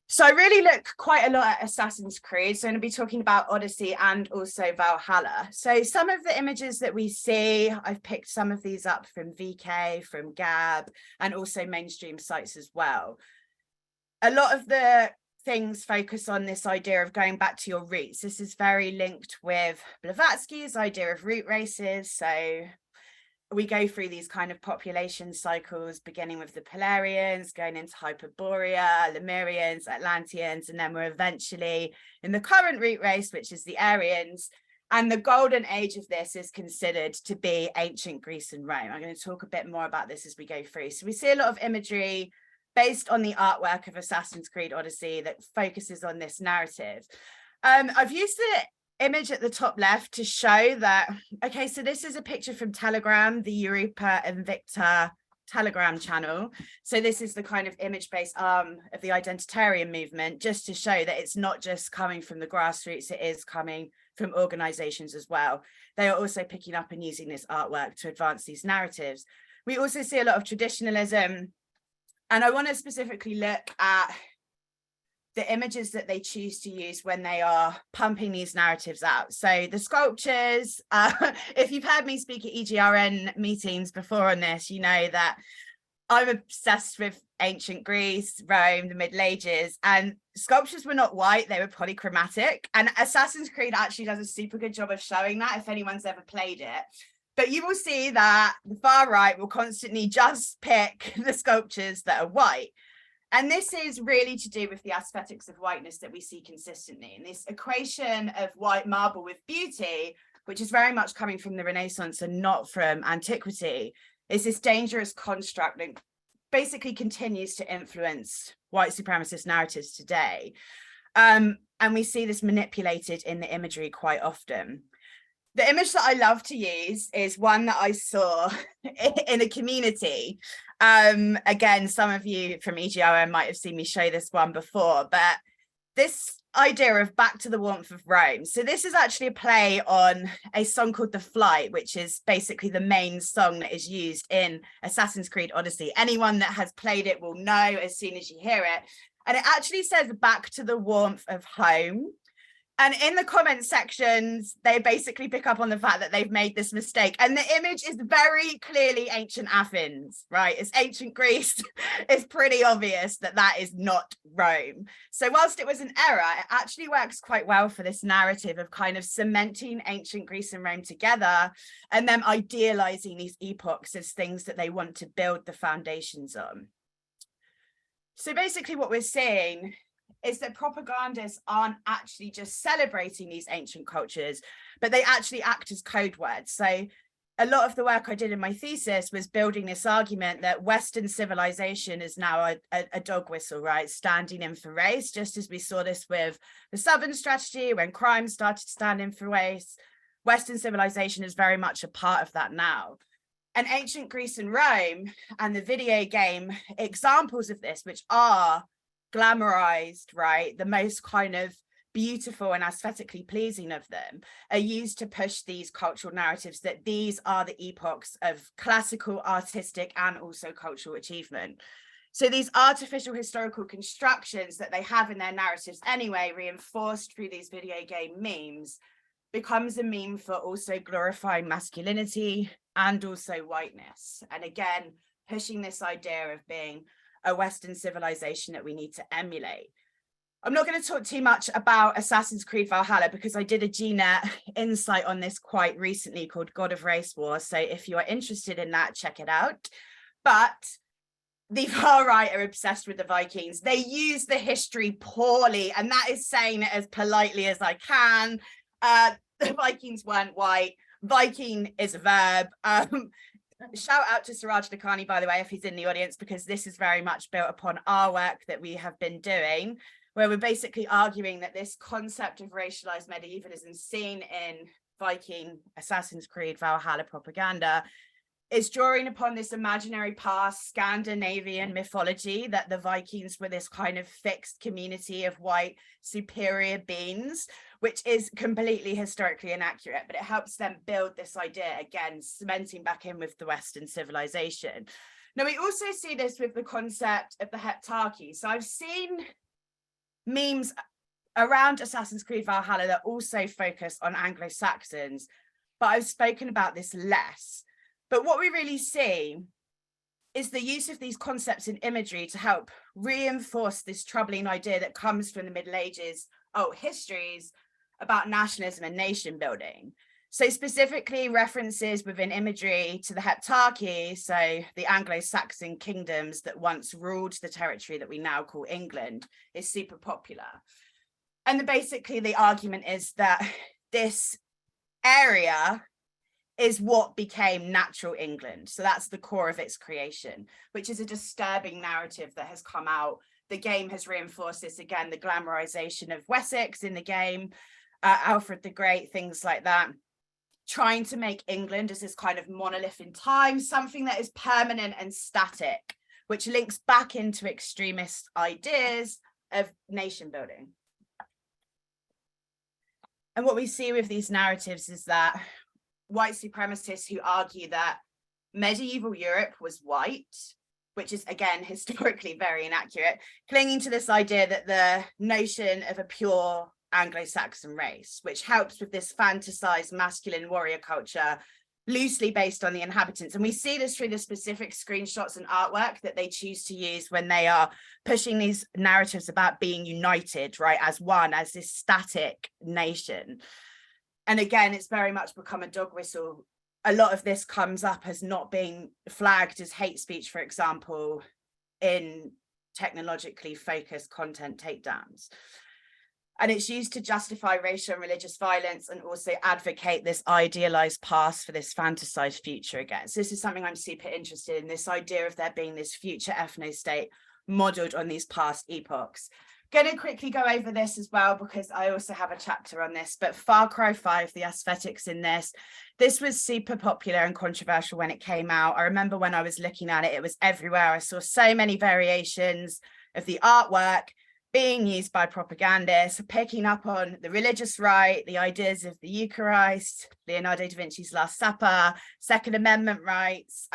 B: So I really look quite a lot at Assassin's Creed. So I'm going to be talking about Odyssey and also Valhalla. So some of the images that we see, I've picked some of these up from VK, from Gab, and also mainstream sites as well. A lot of the things focus on this idea of going back to your roots. This is very linked with Blavatsky's idea of root races. So we go through these kind of population cycles, beginning with the Polarians, going into Hyperborea, Lemurians, Atlanteans, and then we're eventually in the current root race, which is the Aryans. And the golden age of this is considered to be ancient Greece and Rome. I'm going to talk a bit more about this as we go through. So we see a lot of imagery based on the artwork of Assassin's Creed Odyssey that focuses on this narrative. I've used the image at the top left to show that, okay, so this is a picture from Telegram, the Europa Invicta Telegram channel. So this is the kind of image-based arm of the identitarian movement, just to show that it's not just coming from the grassroots, it is coming from organizations as well. They are also picking up and using this artwork to advance these narratives. We also see a lot of traditionalism. And I want to specifically look at the images that they choose to use when they are pumping these narratives out. So the sculptures, if you've heard me speak at EGRN meetings before on this, you know that I'm obsessed with ancient Greece, Rome, the Middle Ages, and sculptures were not white, they were polychromatic. And Assassin's Creed actually does a super good job of showing that if anyone's ever played it. But you will see that the far right will constantly just pick the sculptures that are white. And this is really to do with the aesthetics of whiteness that we see consistently. And this equation of white marble with beauty, which is very much coming from the Renaissance and not from antiquity, is this dangerous construct that basically continues to influence white supremacist narratives today. And we see this manipulated in the imagery quite often. The image that I love to use is one that I saw in a community. Again, some of you from EGRN might have seen me show this one before, but this idea of back to the warmth of Rome. So this is actually a play on a song called The Flight, which is basically the main song that is used in Assassin's Creed Odyssey. Anyone that has played it will know as soon as you hear it. And it actually says back to the warmth of home. And in the comment sections, they basically pick up on the fact that they've made this mistake. And the image is very clearly ancient Athens, right? It's ancient Greece. It's pretty obvious that that is not Rome. So whilst it was an error, it actually works quite well for this narrative of kind of cementing ancient Greece and Rome together and then idealizing these epochs as things that they want to build the foundations on. So basically what we're seeing is that propagandists aren't actually just celebrating these ancient cultures, but they actually act as code words. So a lot of the work I did in my thesis was building this argument that Western civilization is now a dog whistle, right? Standing in for race, just as we saw this with the Southern strategy when crime started to stand in for race. Western civilization is very much a part of that now. And ancient Greece and Rome and the video game examples of this, which are glamorized, right? The most kind of beautiful and aesthetically pleasing of them are used to push these cultural narratives that these are the epochs of classical, artistic, and also cultural achievement. So these artificial historical constructions that they have in their narratives anyway, reinforced through these video game memes, becomes a meme for also glorifying masculinity and also whiteness. And again, pushing this idea of being a Western civilization that we need to emulate. I'm not going to talk too much about Assassin's Creed Valhalla because I did a GNET insight on this quite recently called God of Race War. So if you are interested in that, check it out. But the far right are obsessed with the Vikings. They use the history poorly, and that is saying it as politely as I can. The Vikings weren't white. Viking is a verb. Shout out to Siraj Lakhani, by the way, if he's in the audience, because this is very much built upon our work that we have been doing, where we're basically arguing that this concept of racialized medievalism seen in Viking, Assassin's Creed, Valhalla propaganda is drawing upon this imaginary past Scandinavian mythology that the Vikings were this kind of fixed community of white superior beings, which is completely historically inaccurate, but it helps them build this idea, again, cementing back in with the Western civilization. Now, we also see this with the concept of the heptarchy. So I've seen memes around Assassin's Creed Valhalla that also focus on Anglo-Saxons, but I've spoken about this less. But what we really see is the use of these concepts in imagery to help reinforce this troubling idea that comes from the Middle Ages, histories about nationalism and nation building. So specifically references within imagery to the heptarchy, so the Anglo-Saxon kingdoms that once ruled the territory that we now call England, is super popular. And basically the argument is that this area is what became natural England. So that's the core of its creation, which is a disturbing narrative that has come out. The game has reinforced this again, the glamorization of Wessex in the game, Alfred the Great, things like that, trying to make England as this kind of monolith in time, something that is permanent and static, which links back into extremist ideas of nation building. And what we see with these narratives is that white supremacists who argue that medieval Europe was white, which is, again, historically very inaccurate, clinging to this idea that the notion of a pure Anglo-Saxon race, which helps with this fantasized masculine warrior culture, loosely based on the inhabitants. And we see this through the specific screenshots and artwork that they choose to use when they are pushing these narratives about being united, right, as one, as this static nation. And again, it's very much become a dog whistle. A lot of this comes up as not being flagged as hate speech, for example, in technologically focused content takedowns. And it's used to justify racial and religious violence and also advocate this idealized past for this fantasized future again. So this is something I'm super interested in, this idea of there being this future ethno-state modeled on these past epochs. Going to quickly go over this as well, because I also have a chapter on this, but Far Cry 5, the aesthetics in this was super popular and controversial when it came out. I remember when I was looking at it, it was everywhere. I saw so many variations of the artwork being used by propagandists, picking up on the religious right, the ideas of the Eucharist, Leonardo da Vinci's Last Supper, Second Amendment rights,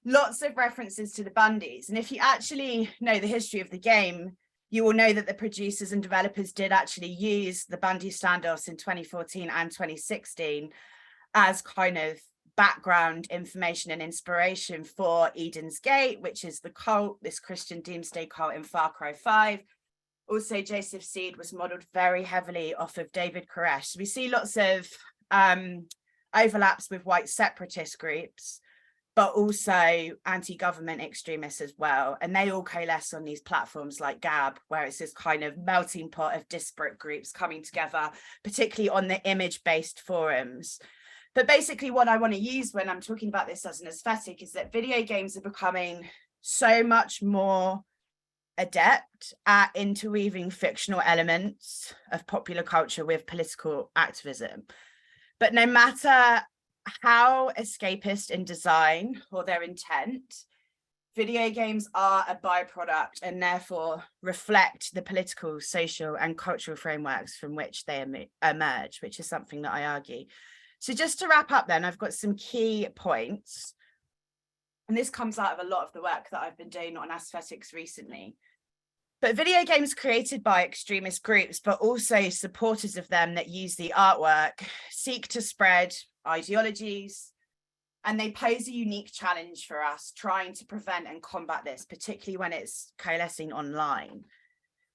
B: lots of references to the Bundys. And if you actually know the history of the game, you will know that the producers and developers did actually use the Bundy standoffs in 2014 and 2016 as kind of background information and inspiration for Eden's Gate, which is the cult, this Christian doomsday cult in Far Cry 5. Also, Joseph Seed was modeled very heavily off of David Koresh. So we see lots of overlaps with white separatist groups, but also anti-government extremists as well. And they all coalesce on these platforms like Gab, where it's this kind of melting pot of disparate groups coming together, particularly on the image-based forums. But basically what I want to use when I'm talking about this as an aesthetic is that video games are becoming so much more adept at interweaving fictional elements of popular culture with political activism. But no matter how escapist in design or their intent, video games are a byproduct and therefore reflect the political, social, and cultural frameworks from which they emerge, which is something that I argue. So just to wrap up then, I've got some key points. And this comes out of a lot of the work that I've been doing on aesthetics recently. But video games created by extremist groups, but also supporters of them that use the artwork, seek to spread ideologies, and they pose a unique challenge for us trying to prevent and combat this, particularly when it's coalescing online.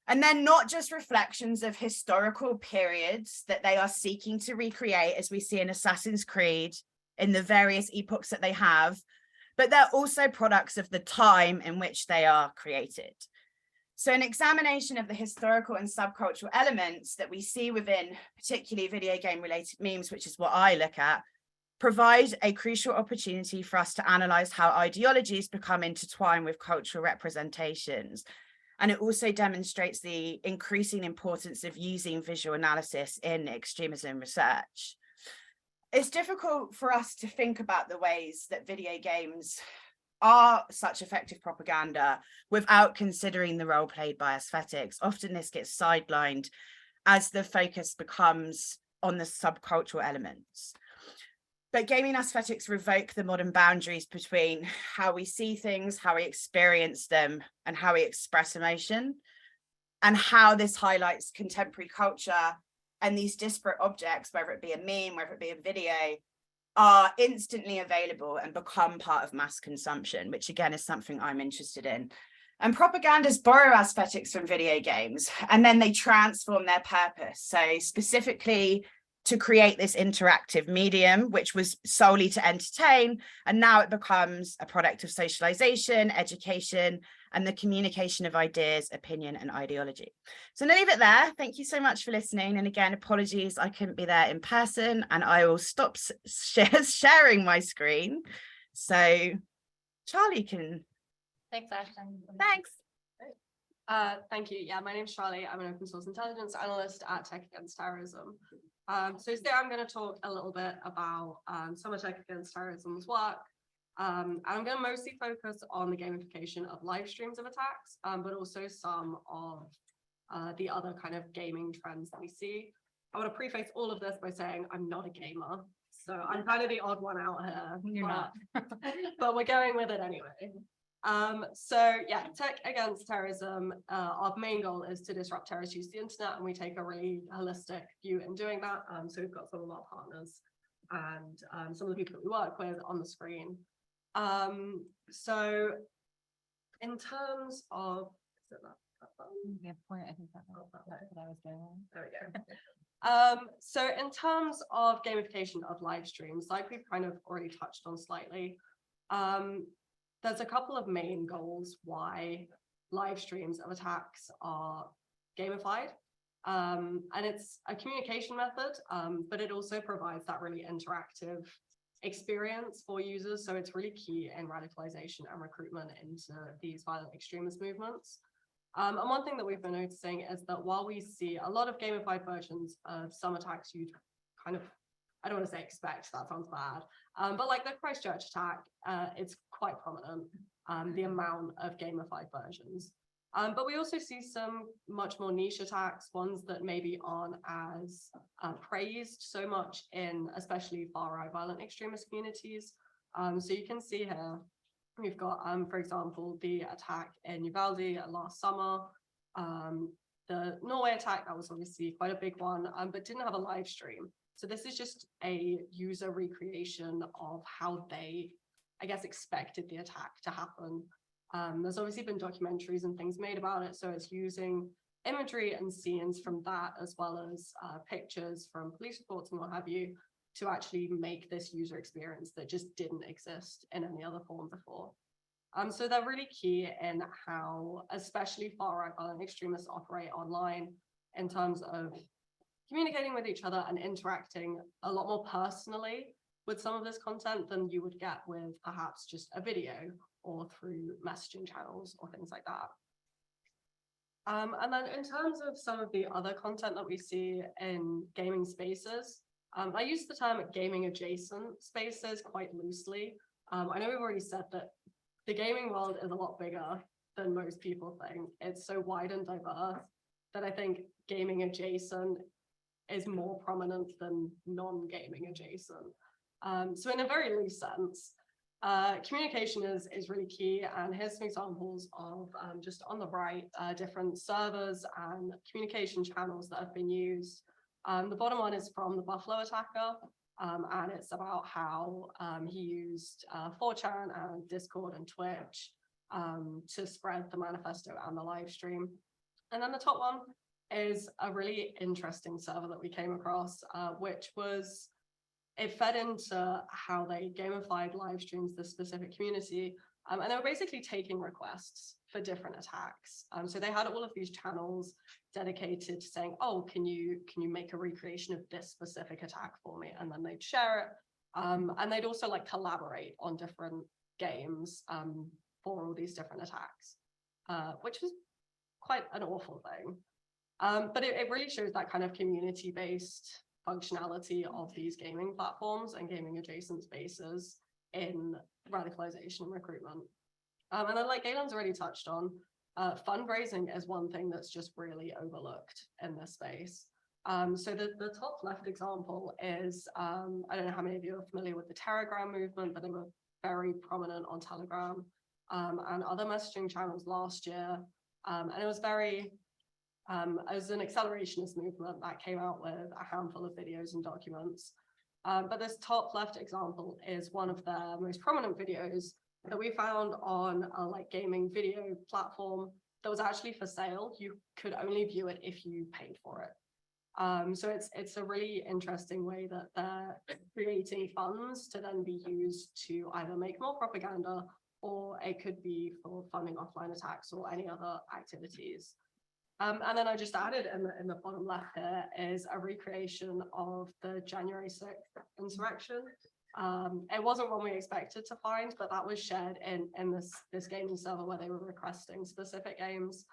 B: And then not just reflections of historical periods that they are seeking to recreate, as we see in Assassin's Creed, in the various epochs that they have, but they're also products of the time in which they are created. So an examination of the historical and subcultural elements that we see within particularly video game related memes, which is what I look at, provide a crucial opportunity for us to analyze how ideologies become intertwined with cultural representations. And it also demonstrates the increasing importance of using visual analysis in extremism research. It's difficult for us to think about the ways that video games are such effective propaganda without considering the role played by aesthetics. Often this gets sidelined as the focus becomes on the subcultural elements. But gaming aesthetics revoke the modern boundaries between how we see things, how we experience them, and how we express emotion, and how this highlights contemporary culture and these disparate objects, whether it be a meme, whether it be a video, are instantly available and become part of mass consumption, which again is something I'm interested in. And propagandists borrow aesthetics from video games, and then they transform their purpose. So specifically to create this interactive medium, which was solely to entertain, and now it becomes a product of socialization, education, and the communication of ideas, opinion, and ideology. So I'm gonna leave it there. Thank you so much for listening. And again, apologies, I couldn't be there in person, and I will stop sharing my screen. So Charlie can.
A: Thanks, Ashton.
B: Thanks.
E: Thank you. Yeah, my name's Charley. I'm an open source intelligence analyst at Tech Against Terrorism. So today I'm going to talk a little bit about some of Tech Against Terrorism's work. And I'm going to mostly focus on the gamification of live streams of attacks, but also some of the other kind of gaming trends that we see. I want to preface all of this by saying I'm not a gamer, so I'm kind of the odd one out here.
A: You're not.
E: But we're going with it anyway. So yeah, Tech Against Terrorism, our main goal is to disrupt terrorist use of the internet, and we take a really holistic view in doing that. So we've got some of our partners and some of the people that we work with on the screen. So in terms of, is it that button?
A: Yeah, point. I think that's what I was doing.
E: There we go. So in terms of gamification of live streams, like we've kind of already touched on slightly, there's a couple of main goals why live streams of attacks are gamified. And it's a communication method, but it also provides that really interactive experience for users. So it's really key in radicalization and recruitment into these violent extremist movements. And one thing that we've been noticing is that while we see a lot of gamified versions of some attacks, you'd kind of, I don't want to say expect, that sounds bad, but like the Christchurch attack, it's quite prominent, the amount of gamified versions. But we also see some much more niche attacks, ones that maybe aren't as praised so much in especially far-right violent extremist communities. So you can see here, we've got, for example, the attack in Uvalde last summer, the Norway attack, that was obviously quite a big one, but didn't have a live stream. So this is just a user recreation of how they, I guess, expected the attack to happen. There's obviously been documentaries and things made about it. So it's using imagery and scenes from that, as well as pictures from police reports and what have you, to actually make this user experience that just didn't exist in any other form before. So they're really key in how, especially far-right violent extremists operate online in terms of communicating with each other and interacting a lot more personally with some of this content than you would get with perhaps just a video or through messaging channels or things like that. And then in terms of some of the other content that we see in gaming spaces, I use the term gaming adjacent spaces quite loosely. I know we've already said that the gaming world is a lot bigger than most people think. It's so wide and diverse that I think gaming adjacent is more prominent than non-gaming adjacent. So in a very loose sense, communication is really key. And here's some examples of just on the right, different servers and communication channels that have been used. The bottom one is from the Buffalo attacker, and it's about how he used 4chan and Discord and Twitch to spread the manifesto and the live stream. And then the top one is a really interesting server that we came across, which was, it fed into how they gamified live streams, the specific community, and they were basically taking requests for different attacks. So they had all of these channels dedicated to saying, oh, can you make a recreation of this specific attack for me? And then they'd share it. And they'd also like collaborate on different games for all these different attacks, which was quite an awful thing. But it really shows that kind of community-based functionality of these gaming platforms and gaming adjacent spaces in radicalization and recruitment. And then, like Galen's already touched on, fundraising is one thing that's just really overlooked in this space. So the top left example is, I don't know how many of you are familiar with the Telegram movement, but they were very prominent on Telegram and other messaging channels last year. And it was very, as an accelerationist movement that came out with a handful of videos and documents. But this top left example is one of their most prominent videos that we found on a like gaming video platform that was actually for sale. You could only view it if you paid for it. So it's a really interesting way that they're creating funds to then be used to either make more propaganda, or it could be for funding offline attacks or any other activities. And then I just added in the bottom left here is a recreation of the January 6th insurrection. It wasn't one we expected to find, but that was shared in this gaming server where they were requesting specific games.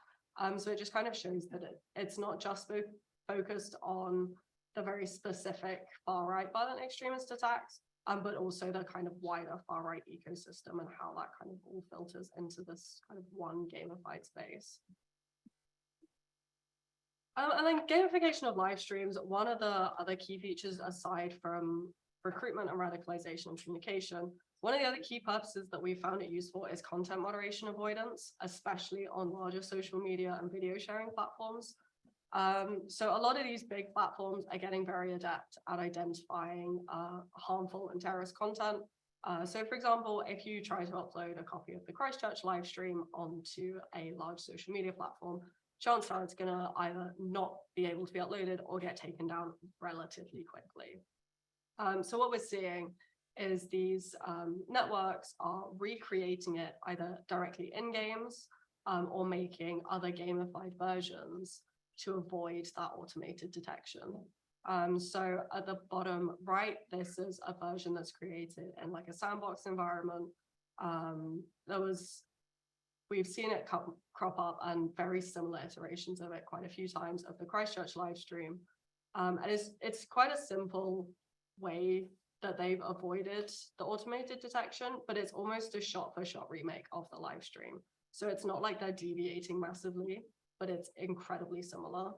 E: So it just kind of shows that it's not just focused on the very specific far-right violent extremist attacks, but also the kind of wider far-right ecosystem and how that kind of all filters into this kind of one gamified space. And then gamification of live streams, one of the other key features aside from recruitment and radicalization and communication, one of the other key purposes that we found it useful is content moderation avoidance, especially on larger social media and video sharing platforms. So a lot of these big platforms are getting very adept at identifying harmful and terrorist content. So for example, if you try to upload a copy of the Christchurch live stream onto a large social media platform, chances are it's going to either not be able to be uploaded or get taken down relatively quickly. So what we're seeing is these networks are recreating it either directly in games or making other gamified versions to avoid that automated detection. So at the bottom right, this is a version that's created in like a sandbox environment. We've seen it crop up and very similar iterations of it quite a few times of the Christchurch live stream. And it's quite a simple way that they've avoided the automated detection, but it's almost a shot-for-shot remake of the live stream. So it's not like they're deviating massively, but it's incredibly similar.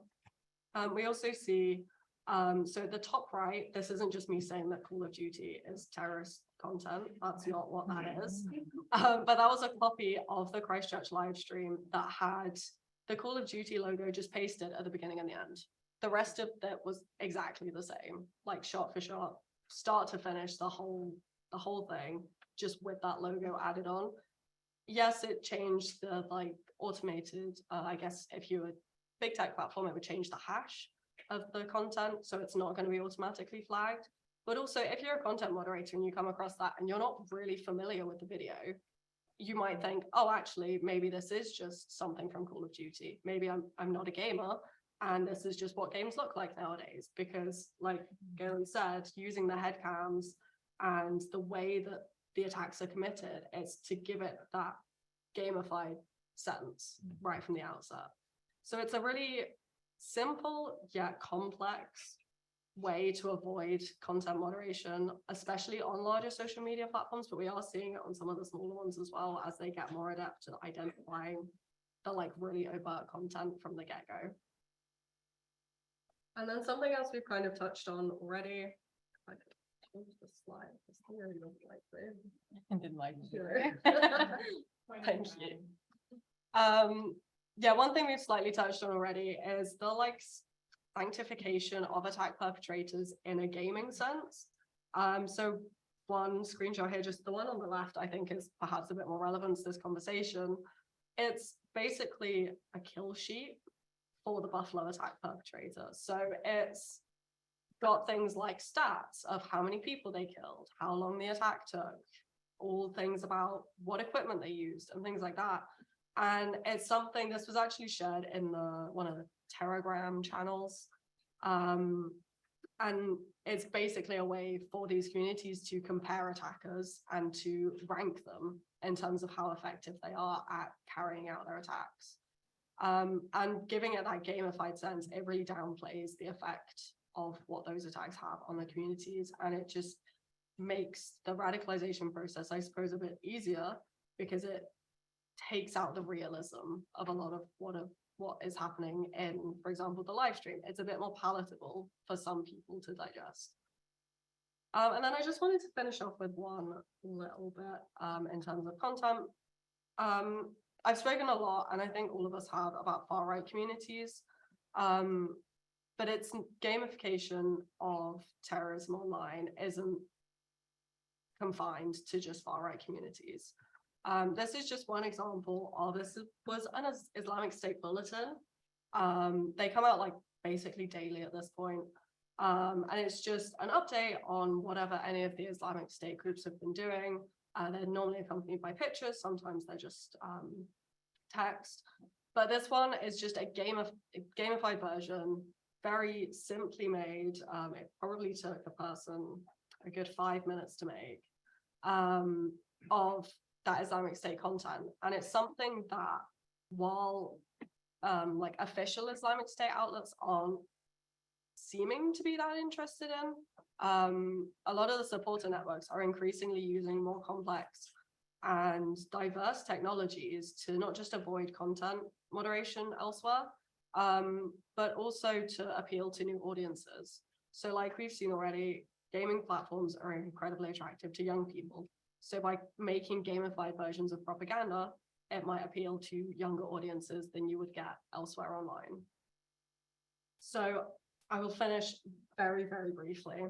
E: We also see, so at the top right, this isn't just me saying that Call of Duty is terrorist content. That's not what that is. But that was a copy of the Christchurch live stream that had the Call of Duty logo just pasted at the beginning and the end. The rest of that was exactly the same, like shot for shot, start to finish, the whole thing, just with that logo added on. Yes, it changed the like automated, I guess if you're a big tech platform, it would change the hash of the content, so it's not going to be automatically flagged. But also, if you're a content moderator and you come across that and you're not really familiar with the video, you might think, oh, actually, maybe this is just something from Call of Duty. Maybe I'm not a gamer, and this is just what games look like nowadays. Because, like Galen said, using the headcams and the way that the attacks are committed, it's to give it that gamified sense right from the outset. So it's a really simple yet complex way to avoid content moderation, especially on larger social media platforms, but we are seeing it on some of the smaller ones as well as they get more adept at identifying the like really overt content from the get-go. And then something else we've kind of touched on already. I could change the slide. This thing really doesn't like this.
A: I didn't like
E: Thank you. Yeah, one thing we've slightly touched on already is the like sanctification of attack perpetrators in a gaming sense. So one screenshot here, just the one on the left, I think is perhaps a bit more relevant to this conversation. It's basically a kill sheet for the Buffalo attack perpetrator. So it's got things like stats of how many people they killed, how long the attack took, all things about what equipment they used and things like that. And it's something, this was actually shared in one of the Telegram channels. And it's basically a way for these communities to compare attackers and to rank them in terms of how effective they are at carrying out their attacks. And giving it that gamified sense, it really downplays the effect of what those attacks have on the communities. And it just makes the radicalization process, I suppose, a bit easier because it takes out the realism of a lot of what is happening in, for example, the live stream. It's a bit more palatable for some people to digest. And then I just wanted to finish off with one little bit in terms of content. I've spoken a lot, and I think all of us have, about far-right communities, but its gamification of terrorism online isn't confined to just far-right communities. This is just one example of this. Was an Islamic State bulletin. They come out like basically daily at this point. And it's just an update on whatever any of the Islamic State groups have been doing. They're normally accompanied by pictures. Sometimes they're just text. But this one is just a gamified version, very simply made. It probably took a person a good 5 minutes to make, of that Islamic State content. And it's something that, while like official Islamic State outlets aren't seeming to be that interested in, a lot of the supporter networks are increasingly using more complex and diverse technologies to not just avoid content moderation elsewhere, but also to appeal to new audiences. So like we've seen already, gaming platforms are incredibly attractive to young people. So by making gamified versions of propaganda, it might appeal to younger audiences than you would get elsewhere online. So I will finish very, very briefly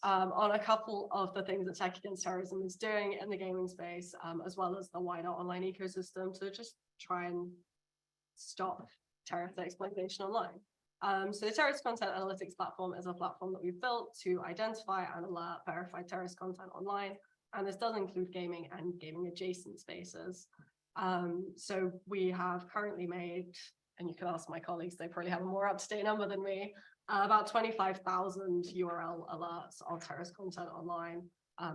E: on a couple of the things that Tech Against Terrorism is doing in the gaming space, as well as the wider online ecosystem, to just try and stop terrorist exploitation online. So the Terrorist Content Analytics platform is a platform that we've built to identify and alert verified terrorist content online. And this does include gaming and gaming adjacent spaces. So we have currently made, and you can ask my colleagues, they probably have a more up-to-date number than me, about 25,000 URL alerts of terrorist content online,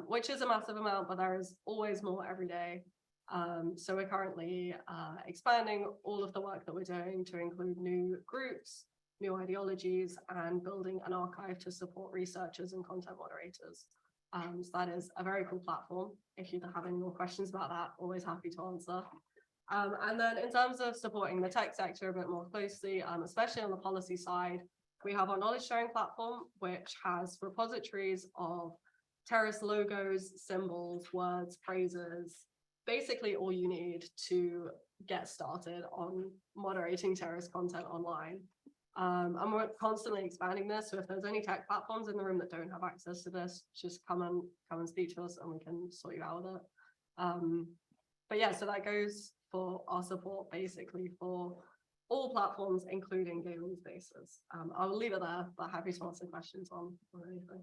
E: which is a massive amount, but there is always more every day. So we're currently expanding all of the work that we're doing to include new groups, new ideologies, and building an archive to support researchers and content moderators. So that is a very cool platform. If you have any more questions about that, always happy to answer. And then in terms of supporting the tech sector a bit more closely, especially on the policy side, we have our knowledge sharing platform, which has repositories of terrorist logos, symbols, words, phrases, basically all you need to get started on moderating terrorist content online. And we're constantly expanding this. So if there's any tech platforms in the room that don't have access to this, just come and speak to us and we can sort you out with it. But yeah, so that goes for our support basically for all platforms, including gaming spaces. I will leave it there, but happy to answer questions on anything.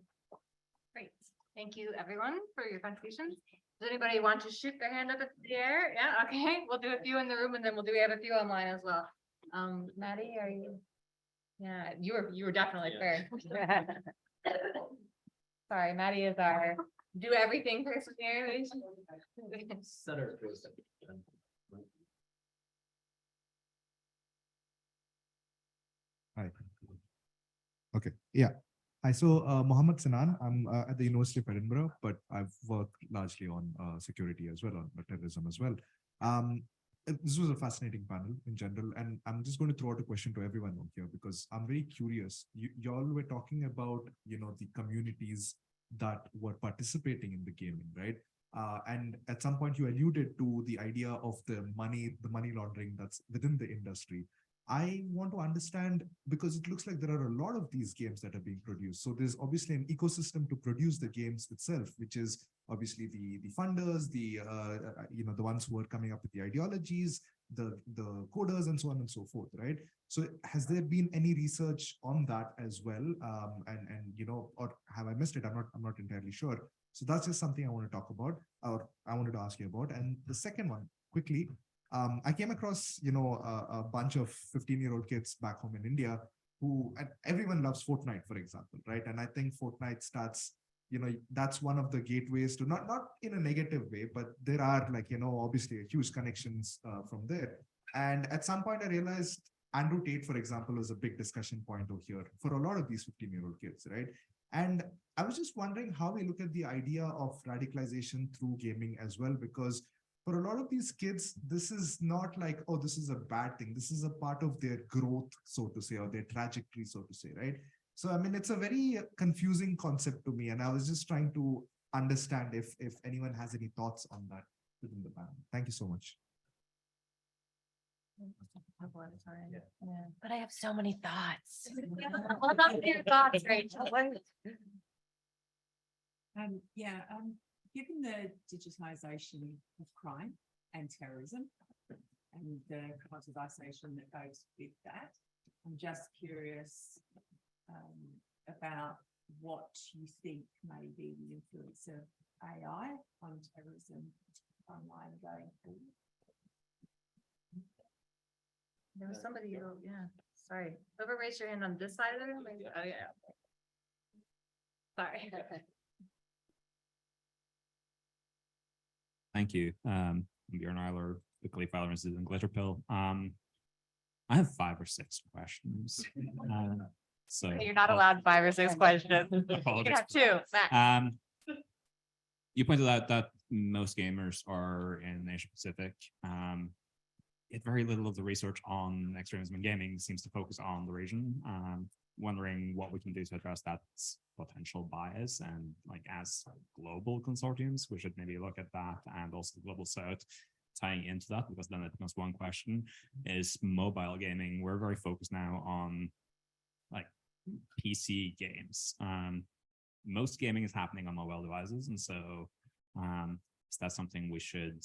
A: Great. Thank you, everyone, for your contributions. Does anybody want to shoot their hand up in the air? Yeah, okay. We'll do a few in the room and then we have a few online as well. Maddie, are you? Yeah, you were definitely fair. Sorry, Maddie is our do everything person here.
C: Center person.
F: Hi. Okay, yeah, Hi, so Mohammed Sinan, I'm at the University of Edinburgh, but I've worked largely on security as well, on terrorism as well. This was a fascinating panel in general, and I'm just going to throw out a question to everyone on here because I'm very curious. Y'all were talking about, the communities that were participating in the gaming, right? And at some point you alluded to the idea of the money laundering that's within the industry. I want to understand, because it looks like there are a lot of these games that are being produced. So there's obviously an ecosystem to produce the games itself, which is obviously the funders, the ones who are coming up with the ideologies, the coders, and so on and so forth, right? So has there been any research on that as well? Or have I missed it? I'm not entirely sure. So that's just something I want to talk about, or I wanted to ask you about. And the second one, quickly, I came across, a bunch of 15-year-old kids back home in India who, and everyone loves Fortnite, for example, right? And I think Fortnite starts, that's one of the gateways to not in a negative way, but there are obviously huge connections from there. And at some point I realized Andrew Tate, for example, is a big discussion point over here for a lot of these 15-year-old kids, right? And I was just wondering how we look at the idea of radicalization through gaming as well, because for a lot of these kids, this is not like, oh, this is a bad thing. This is a part of their growth, so to say, or their trajectory, so to say, right? So, I mean, it's a very confusing concept to me. And I was just trying to understand if anyone has any thoughts on that within the panel. Thank you so much.
A: Yeah.
D: But I have so many thoughts.
A: Hold on to your thoughts, Rachel.
G: Given the digitization of crime and terrorism and the commoditization that goes with that, I'm just curious about what you think may be the influence of AI on terrorism online going forward.
A: There was somebody, sorry. Whoever raised your hand on this side of the room. Oh, yeah. Sorry.
H: Thank you. I'm Bjorn Eiler, the Glee Filer Institute in Glitterpill. I have 5 or 6 questions. So
A: You're not allowed 5 or 6 questions. You can
H: apologies.
A: have 2 max.
H: You pointed out that most gamers are in Asia Pacific. Yet very little of the research on extremism in gaming seems to focus on the region. Wondering what we can do to address that potential bias, and as global consortiums, we should maybe look at that, and also the Global South tying into that, because then it becomes one question is mobile gaming. We're very focused now on PC games. Most gaming is happening on mobile devices, and so is that something we should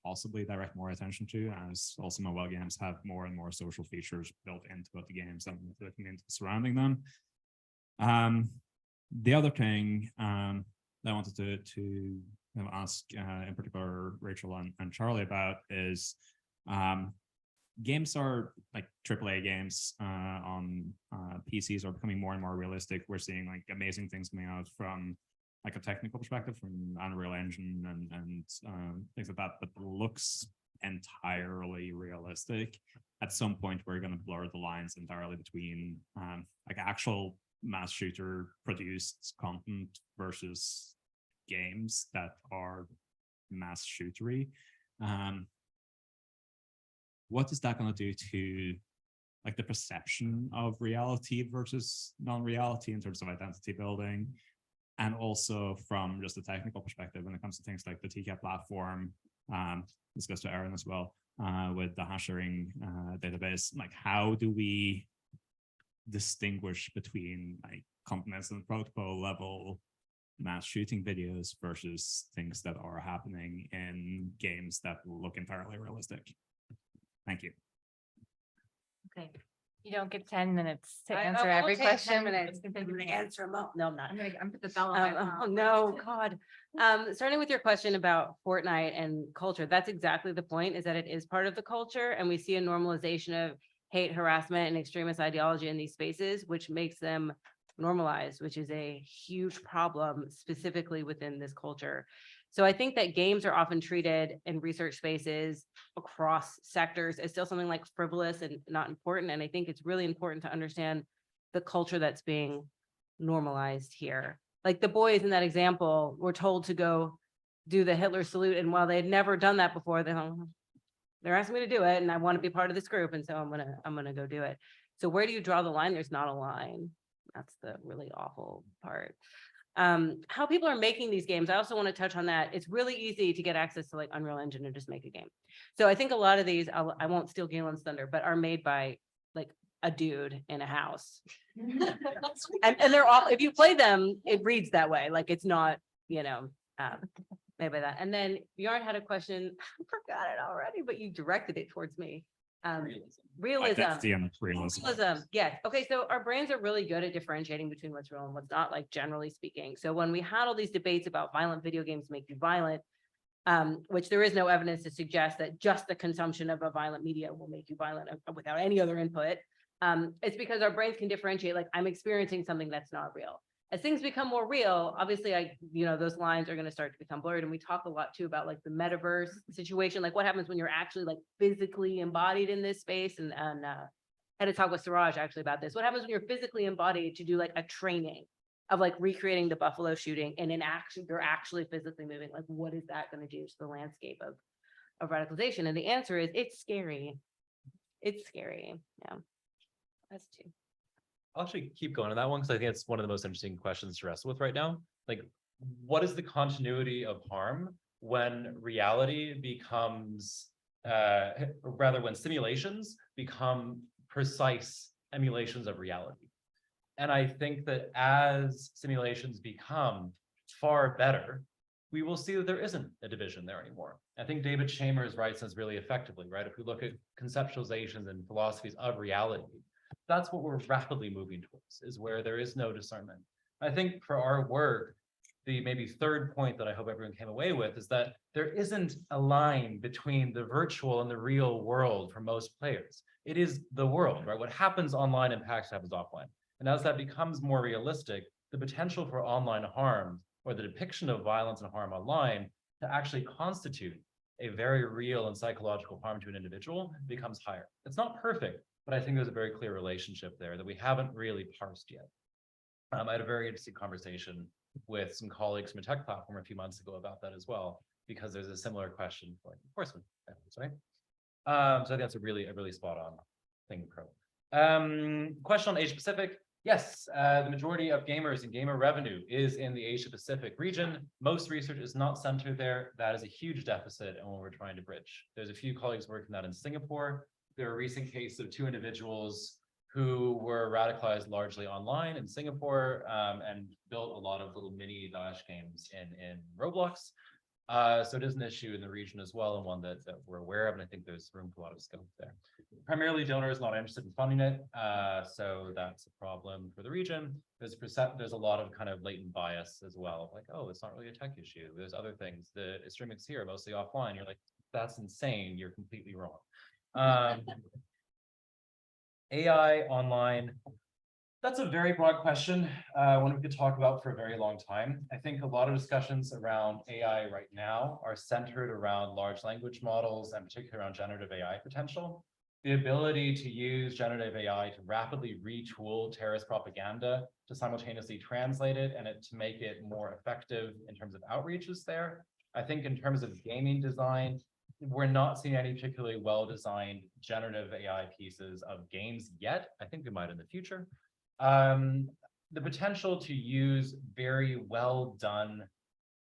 H: possibly direct more attention to, as also mobile games have more and more social features built into the games and the community surrounding them. The other thing that I wanted to ask in particular Rachel and Charlie about is games are AAA games on PCs are becoming more and more realistic. We're seeing amazing things coming out from a technical perspective from Unreal Engine and things like that, but looks entirely realistic. At some point, we're going to blur the lines entirely between actual mass shooter produced content versus games that are mass shootery. What is that going to do to the perception of reality versus non-reality in terms of identity building? And also from just a technical perspective, when it comes to things like the TCAP platform, this goes to Aaron as well, with the hash sharing database, how do we distinguish between continents and protocol level mass shooting videos versus things that are happening in games that look entirely realistic? Thank you.
A: Okay. You don't get 10 minutes to
D: I
A: answer
D: will
A: every
D: take 10
A: question.
D: minutes to answer them all. No, I'm not.
A: I'm put the bell on.
D: Oh, no, God. Starting with your question about Fortnite and culture, that's exactly the point, is that it is part of the culture, and we see a normalization of hate, harassment, and extremist ideology in these spaces, which makes them normalized, which is a huge problem specifically within this culture. So I think that games are often treated in research spaces across sectors as still something frivolous and not important. And I think it's really important to understand the culture that's being normalized here. Like the boys in that example were told to go do the Hitler salute, and while they had never done that before, they're asking me to do it, and I want to be part of this group, and so I'm gonna go do it. So where do you draw the line? There's not a line. That's the really awful part. How people are making these games, I also want to touch on that. It's really easy to get access to like Unreal Engine and just make a game. So I think a lot of these, I won't steal Galen's thunder, but are made by like a dude in a house. And they're all, if you play them, it reads that way. Like it's not, maybe that. And then Bjorn had a question. I forgot it already, but you directed it towards me. Realism. Realism. Yes. Okay. So our brains are really good at differentiating between what's real and what's not, like generally speaking. So when we had all these debates about violent video games make you violent, which there is no evidence to suggest that just the consumption of a violent media will make you violent without any other input. It's because our brains can differentiate, like I'm experiencing something that's not real. As things become more real, obviously, those lines are going to start to become blurred. And we talk a lot too about like the metaverse situation, like what happens when you're actually like physically embodied in this space. And I had to talk with Suraj actually about this. What happens when you're physically embodied to do like a training of like recreating the Buffalo shooting, and in action, you're actually physically moving? Like, what is that going to do to the landscape of radicalization? And the answer is it's scary. It's scary. Yeah, that's two.
C: I'll actually keep going on that one because I think it's one of the most interesting questions to wrestle with right now. Like, what is the continuity of harm when reality becomes, rather when simulations become precise emulations of reality? And I think that as simulations become far better, we will see that there isn't a division there anymore. I think David Chambers writes this really effectively, right? If we look at conceptualizations and philosophies of reality, that's what we're rapidly moving towards, is where there is no discernment. I think for our work, the maybe third point that I hope everyone came away with is that there isn't a line between the virtual and the real world for most players. It is the world, right? What happens online impacts what happens offline. And as that becomes more realistic, the potential for online harm or the depiction of violence and harm online to actually constitute a very real and psychological harm to an individual becomes higher. It's not perfect, but I think there's a very clear relationship there that we haven't really parsed yet. I had a very interesting conversation with some colleagues from a tech platform a few months ago about that as well, because there's a similar question for enforcement, right? So I think that's a really spot on thing, Pro. Question on Asia Pacific. Yes, the majority of gamers and gamer revenue is in the Asia Pacific region. Most research is not centered there. That is a huge deficit and what we're trying to bridge. There's a few colleagues working that in Singapore. There are recent cases of 2 individuals who were radicalized largely online in Singapore and built a lot of little mini Daesh games in Roblox. So it is an issue in the region as well, and one that we're aware of, and I think there's room for a lot of scope there. Primarily donors not interested in funding it, so that's a problem for the region. There's a lot of kind of latent bias as well, like, oh, it's not really a tech issue. There's other things. The streaming's here, mostly offline. You're like, that's insane. You're completely wrong. AI online, that's a very broad question, one we could talk about for a very long time. I think a lot of discussions around AI right now are centered around large language models and particularly around generative AI potential. The ability to use generative AI to rapidly retool terrorist propaganda, to simultaneously translate it and to make it more effective in terms of outreach is there. I think in terms of gaming design, we're not seeing any particularly well-designed generative AI pieces of games yet. I think we might in the future. The potential to use very well done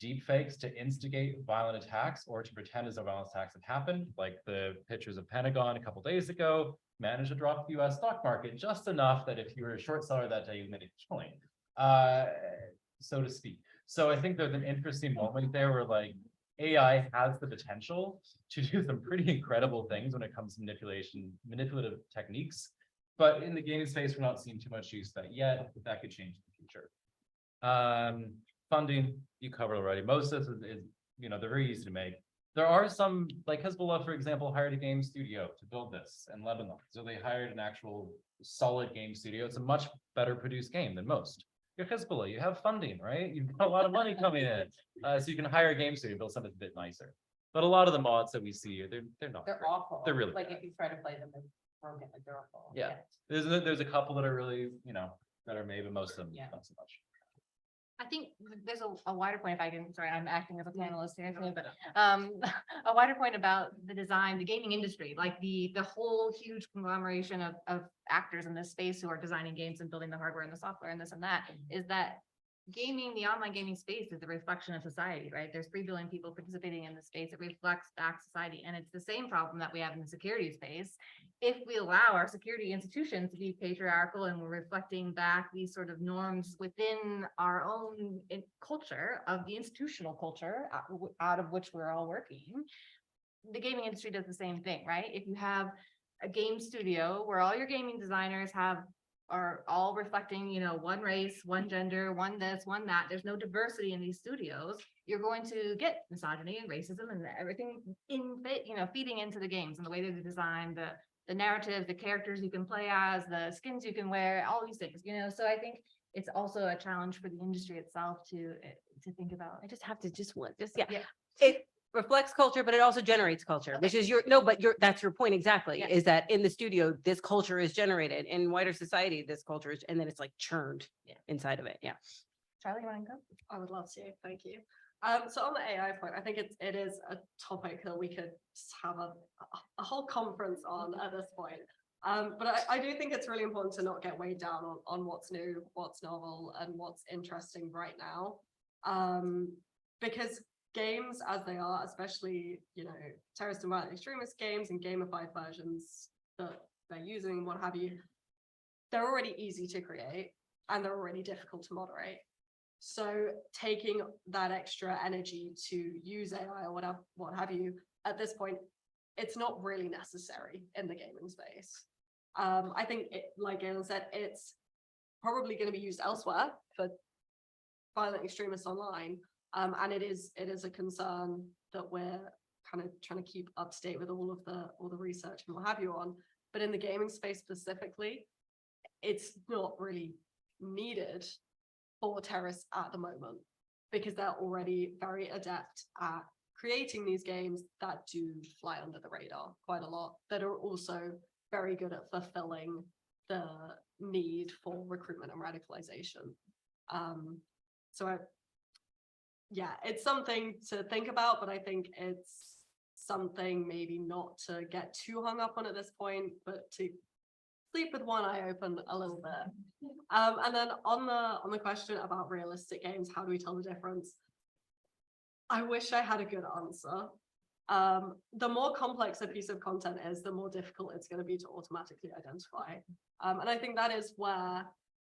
C: deepfakes to instigate violent attacks or to pretend as though violent attacks have happened, like the pictures of Pentagon a couple days ago, managed to drop the US stock market just enough that if you were a short seller that day, you made a coin, so to speak. So I think there's an interesting moment there where like AI has the potential to do some pretty incredible things when it comes to manipulative techniques. But in the gaming space, we're not seeing too much use of that yet. That could change in the future. Funding, you covered already. Most of this is they're very easy to make. There are some, like Hezbollah, for example, hired a game studio to build this in Lebanon. So they hired an actual solid game studio. It's a much better produced game than most. You're Hezbollah, you have funding, right? You've got a lot of money coming in. So you can hire a game studio, build something a bit nicer. But a lot of the mods that we see, they're not.
D: They're
C: great.
D: awful.
C: They're really
D: like
C: bad.
D: if you try to play them, they're broken, like they're awful.
C: Yeah. There's a couple that are really, better, maybe most of them,
G: Yeah.
C: not so much.
A: I think there's a wider point, if I can, sorry, I'm acting as a panelist here, too, but a wider point about the design, the gaming industry, like the whole huge conglomeration of actors in this space who are designing games and building the hardware and the software and this and that, is that gaming, the online gaming space is a reflection of society, right? There's 3 billion people participating in the space. It reflects back society. And it's the same problem that we have in the security space. If we allow our security institutions to be patriarchal and we're reflecting back these sort of norms within our own culture of the institutional culture out of which we're all working, the gaming industry does the same thing, right? If you have a game studio where all your gaming designers are all reflecting, you know, one race, one gender, one this, one that, there's no diversity in these studios, you're going to get misogyny and racism and everything feeding into the games and the way that they design the narrative, the characters you can play as, the skins you can wear, all these things, you know. So I think it's also a challenge for the industry itself to think about.
D: I just have to
A: Yeah.
D: It reflects culture, but it also generates culture, which is that's your point exactly,
A: Yeah.
D: is that in the studio, this culture is generated. In wider society, this culture is, and then it's like churned inside of it. Yeah.
A: Charlie, you want to go?
E: I would love to, thank you. So on the AI point, I think it is a topic that we could have a whole conference on at this point. But I do think it's really important to not get weighed down on what's new, what's novel, and what's interesting right now. Because games as they are, especially, you know, terrorist and violent extremist games and gamified versions that they're using, what have you, they're already easy to create and they're already difficult to moderate. So taking that extra energy to use AI or whatever, what have you, at this point, it's not really necessary in the gaming space. I think, like Galen said, it's probably going to be used elsewhere for violent extremists online. And it is a concern that we're kind of trying to keep up to date with all the research and what have you on. But in the gaming space specifically, it's not really needed for terrorists at the moment because they're already very adept at creating these games that do fly under the radar quite a lot, that are also very good at fulfilling the need for recruitment and radicalization. Yeah, it's something to think about, but I think it's something maybe not to get too hung up on at this point, but to sleep with one eye open a little bit. And then on the question about realistic games, how do we tell the difference? I wish I had a good answer. The more complex a piece of content is, the more difficult it's going to be to automatically identify. And I think that is where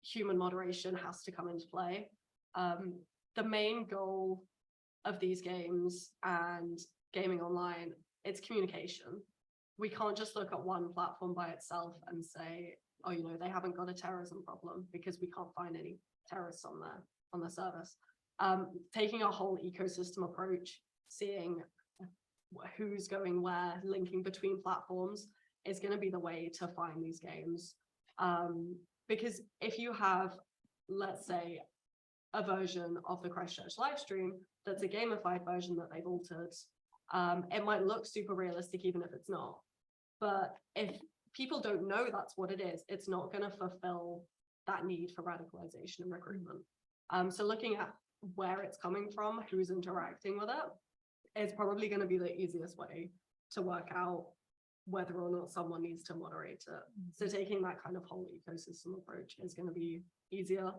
E: human moderation has to come into play. The main goal of these games and gaming online, it's communication. We can't just look at one platform by itself and say, oh, you know, they haven't got a terrorism problem because we can't find any terrorists on their service. Taking a whole ecosystem approach, seeing who's going where, linking between platforms is going to be the way to find these games. Because if you have, let's say, a version of the Christchurch live stream that's a gamified version that they've altered, it might look super realistic even if it's not. But if people don't know that's what it is, it's not going to fulfill that need for radicalization and recruitment. So looking at where it's coming from, who's interacting with it, is probably going to be the easiest way to work out whether or not someone needs to moderate it. So taking that kind of whole ecosystem approach is going to be easier.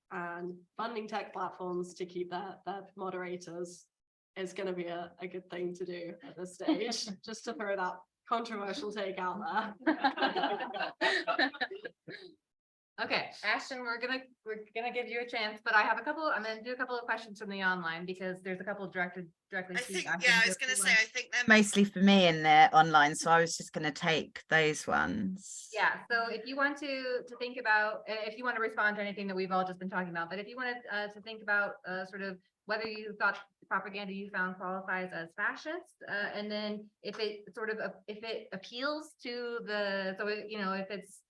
E: And funding tech platforms to keep their moderators is going to be a good thing to do at this stage, just to throw that controversial take out there.
A: Okay, Ashton, we're gonna give you a chance, but I'm gonna do a couple of questions from the online because there's a couple directly.
B: I
A: to
B: think,
A: Ashton.
B: yeah, I was going to say, I think they're mostly for me in the online, so I was just going to take those ones.
A: Yeah, so if you want to think about, if you want to respond to anything that we've all just been talking about, but if you wanted to think about sort of whether you thought the propaganda you found qualifies as fascist, and then if it appeals to if it's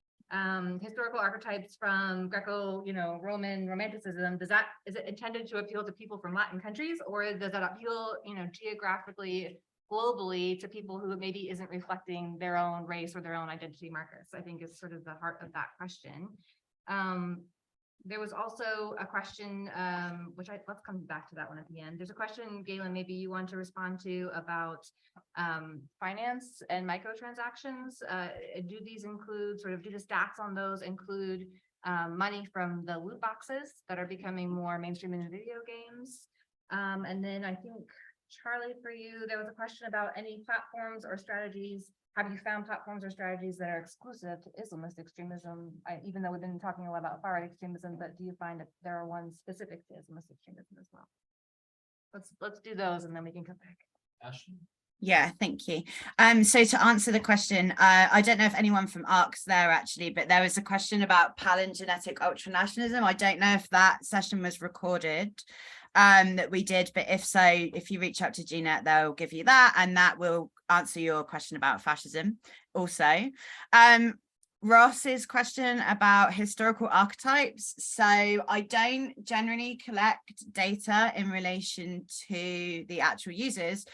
A: historical archetypes from Greco-Roman Romanticism, is it intended to appeal to people from Latin countries, or does that appeal, geographically, globally, to people who maybe isn't reflecting their own race or their own identity markers? I think is sort of the heart of that question. There was also a question, let's come back to that one at the end. There's a question, Galen, maybe you want to respond to about finance and microtransactions. Do these include do the stats on those include money from the loot boxes that are becoming more mainstream in video games? And then I think, Charlie, for you, there was a question about any platforms or strategies. Have you found platforms or strategies that are exclusive to Islamist extremism? Even though we've been talking a lot about far-right extremism, but do you find that there are ones specific to Islamist extremism as well? Let's do those and then we can come back.
C: Ashton?
B: Yeah, thank you. So to answer the question, I don't know if anyone from ARC's there actually, but there was a question about palingenetic ultranationalism. I don't know if that session was recorded that we did, but if so, if you reach out to GNET, they'll give you that, and that will answer your question about fascism also. Ross's question about historical archetypes. So I don't generally collect data in relation to the actual users,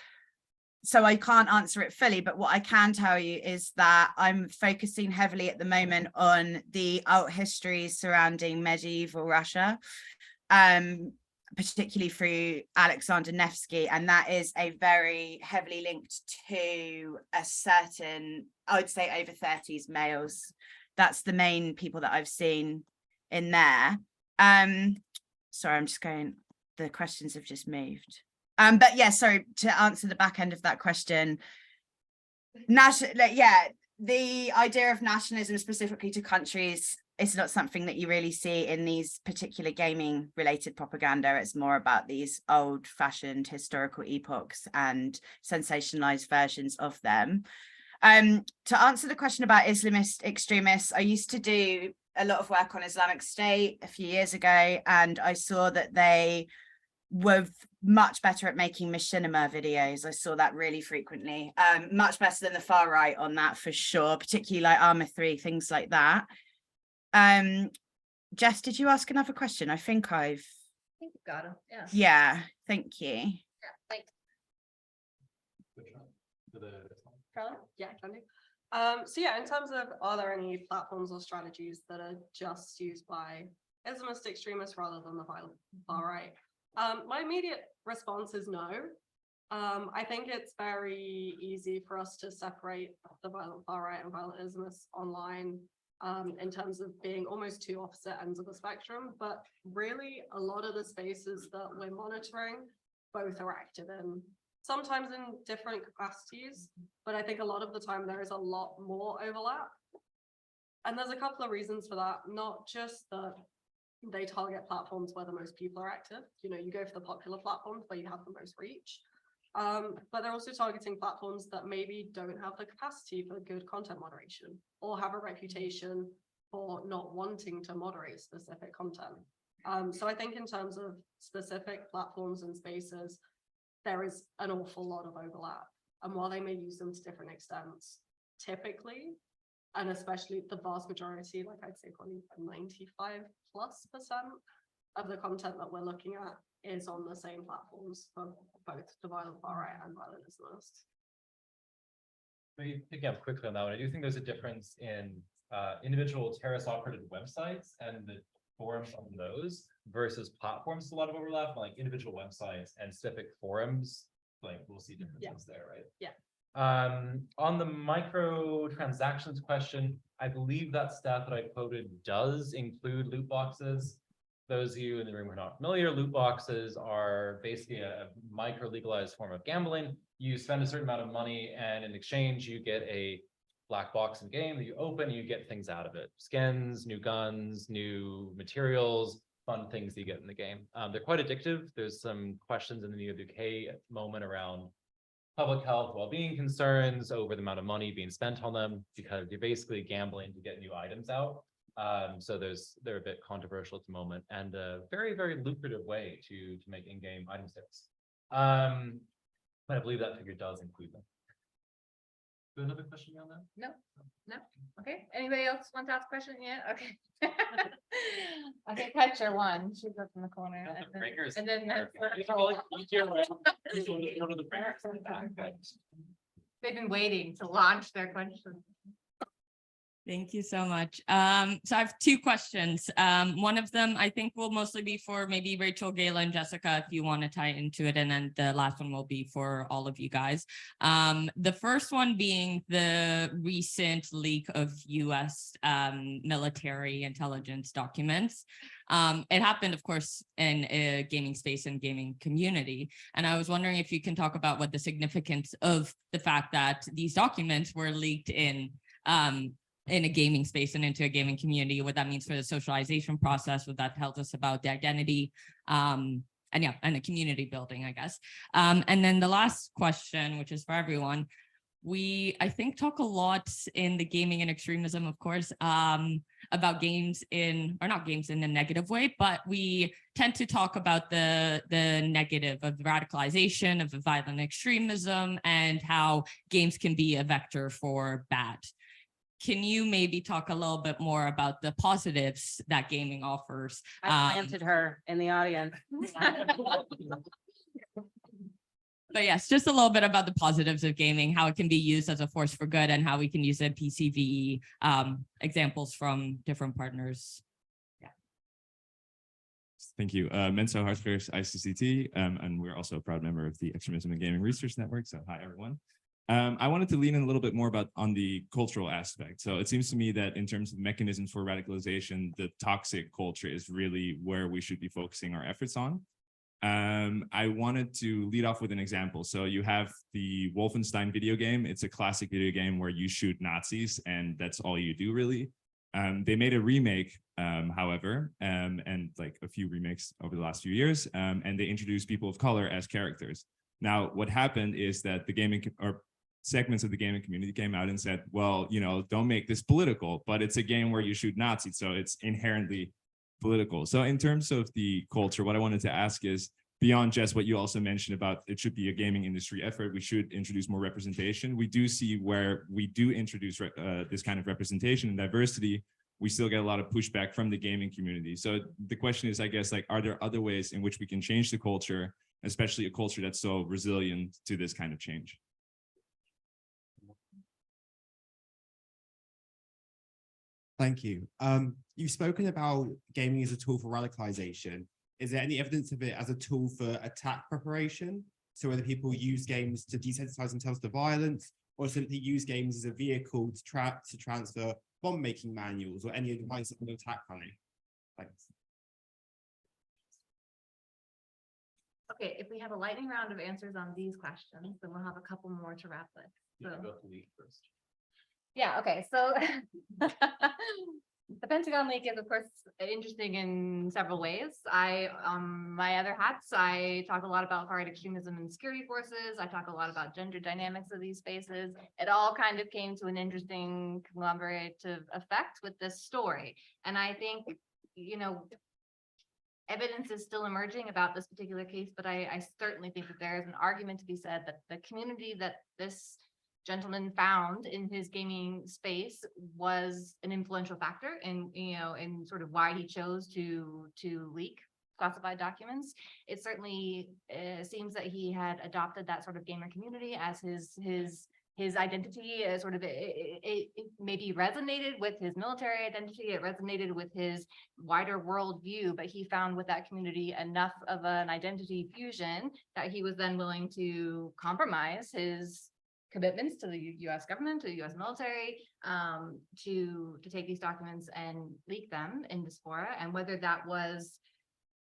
B: so I can't answer it fully, but what I can tell you is that I'm focusing heavily at the moment on the alt histories surrounding medieval Russia, particularly through Alexander Nevsky, and that is a very heavily linked to a certain, I would say over 30s males. That's the main people that I've seen in there. Sorry, I'm just going, the questions have just moved. But yeah, sorry, to answer the back end of that question, the idea of nationalism specifically to countries is not something that you really see in these particular gaming related propaganda. It's more about these old fashioned historical epochs and sensationalized versions of them. To answer the question about Islamist extremists, I used to do a lot of work on Islamic State a few years ago, and I saw that they were much better at making machinima videos. I saw that really frequently, much better than the far right on that for sure, particularly like Armour 3, things like that. Jess, did you ask another question? I think you've
A: got him. Yeah.
B: Yeah, thank you.
A: Yeah, thanks. Charlie?
E: Yeah, can do. So yeah, in terms of, are there any platforms or strategies that are just used by Islamist extremists rather than the violent far right? My immediate response is no. I think it's very easy for us to separate the violent far right and violent Islamists online in terms of being almost two opposite ends of the spectrum. But really, a lot of the spaces that we're monitoring, both are active in, sometimes in different capacities, but I think a lot of the time there is a lot more overlap. And there's a couple of reasons for that, not just that they target platforms where the most people are active. You know, you go for the popular platforms where you have the most reach. But they're also targeting platforms that maybe don't have the capacity for good content moderation or have a reputation for not wanting to moderate specific content. So I think in terms of specific platforms and spaces, there is an awful lot of overlap. And while they may use them to different extents, typically, and especially the vast majority, like I'd say probably 95+% of the content that we're looking at is on the same platforms for both the violent far right and violent Islamists.
C: Maybe picking up quickly on that one, I do think there's a difference in individual terrorist operated websites and the forums on those versus platforms. A lot of overlap, like individual websites and specific forums, like we'll see differences there, right?
E: Yeah.
C: On the micro transactions question, I believe that stat that I quoted does include loot boxes. Those of you in the room who are not familiar, loot boxes are basically a micro legalized form of gambling. You spend a certain amount of money and in exchange you get a black box in game that you open and you get things out of it. Skins, new guns, new materials, fun things that you get in the game. They're quite addictive. There's some questions in the New UK moment around public health, well-being concerns over the amount of money being spent on them because you're basically gambling to get new items out. So they're a bit controversial at the moment and a very, very lucrative way to make in-game item sales. But I believe that figure does include them. Do you have another question on that?
A: No. Okay. Anybody else want to ask a question yet? Okay. Okay, Petra one. She's up in the corner. And then they've been waiting to launch their question.
I: Thank you so much. So I have two questions. One of them I think will mostly be for maybe Rachel, Galen, Jessica, if you want to tie into it, and then the last one will be for all of you guys. The first one being the recent leak of US military intelligence documents. It happened, of course, in a gaming space and gaming community. And I was wondering if you can talk about what the significance of the fact that these documents were leaked in a gaming space and into a gaming community, what that means for the socialization process, what that tells us about the identity, and the community building, I guess. And then the last question, which is for everyone, we, I think, talk a lot in the gaming and extremism, of course, about games or not games in a negative way, but we tend to talk about the negative of radicalization, of violent extremism, and how games can be a vector for bad. Can you maybe talk a little bit more about the positives that gaming offers?
D: I planted her in the audience.
I: But yes, just a little bit about the positives of gaming, how it can be used as a force for good, and how we can use it PCVE, examples from different partners. Yeah.
H: Thank you. Menso Hartford, ICCT, and we're also a proud member of the Extremism and Gaming Research Network. So hi, everyone. I wanted to lean in a little bit more on the cultural aspect. So it seems to me that in terms of mechanisms for radicalization, the toxic culture is really where we should be focusing our efforts on. I wanted to lead off with an example. So you have the Wolfenstein video game. It's a classic video game where you shoot Nazis and that's all you do, really. They made a remake, however, and like a few remakes over the last few years, and they introduced people of color as characters. Now, what happened is that the gaming or segments of the gaming community came out and said, well, you know, don't make this political, but it's a game where you shoot Nazis, so it's inherently political. So in terms of the culture, what I wanted to ask is, beyond just what you also mentioned about it should be a gaming industry effort, we should introduce more representation. We do see where we do introduce this kind of representation and diversity, we still get a lot of pushback from the gaming community. So the question is, I guess, like, are there other ways in which we can change the culture, especially a culture that's so resilient to this kind of change?
J: Thank you. You've spoken about gaming as a tool for radicalization. Is there any evidence of it as a tool for attack preparation? So whether people use games to desensitize themselves to violence, or simply use games as a vehicle to transfer bomb-making manuals or any advice on attack planning? Thanks.
A: Okay, if we have a lightning round of answers on these questions, then we'll have a couple more to wrap with.
C: You
A: So.
C: can go to lead first.
A: Yeah, okay, so the Pentagon leak is, of course, interesting in several ways. My other hats, I talk a lot about far-right extremism and security forces. I talk a lot about gender dynamics of these spaces. It all kind of came to an interesting conglomerative effect with this story. And I think, you know, evidence is still emerging about this particular case, but I certainly think that there is an argument to be said that the community that this gentleman found in his gaming space was an influential factor in, you know, in sort of why he chose to leak classified documents. It certainly seems that he had adopted that sort of gamer community as his identity, sort of it maybe resonated with his military identity, it resonated with his wider worldview, but he found with that community enough of an identity fusion that he was then willing to compromise his commitments to the US government, to the US military, to take these documents and leak them in diaspora. And whether that was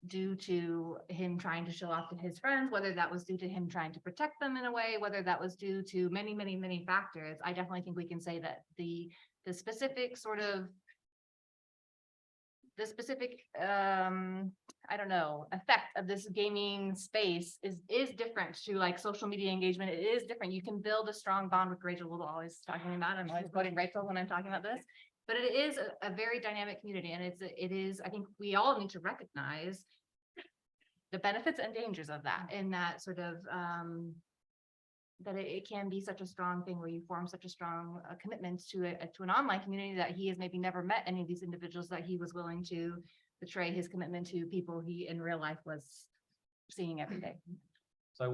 A: due to him trying to show off to his friends, whether that was due to him trying to protect them in a way, whether that was due to many, many, many factors, I definitely think we can say that the specific sort of I don't know, effect of this gaming space is different to like social media engagement. It is different. You can build a strong bond with Rachel. We're always talking about. I'm always quoting Rachel when I'm talking about this. But it is a very dynamic community, and it is. I think we all need to recognize the benefits and dangers of that, in that sort of that it can be such a strong thing where you form such a strong commitment to an online community that he has maybe never met any of these individuals, that he was willing to betray his commitment to people he in real life was seeing every day. So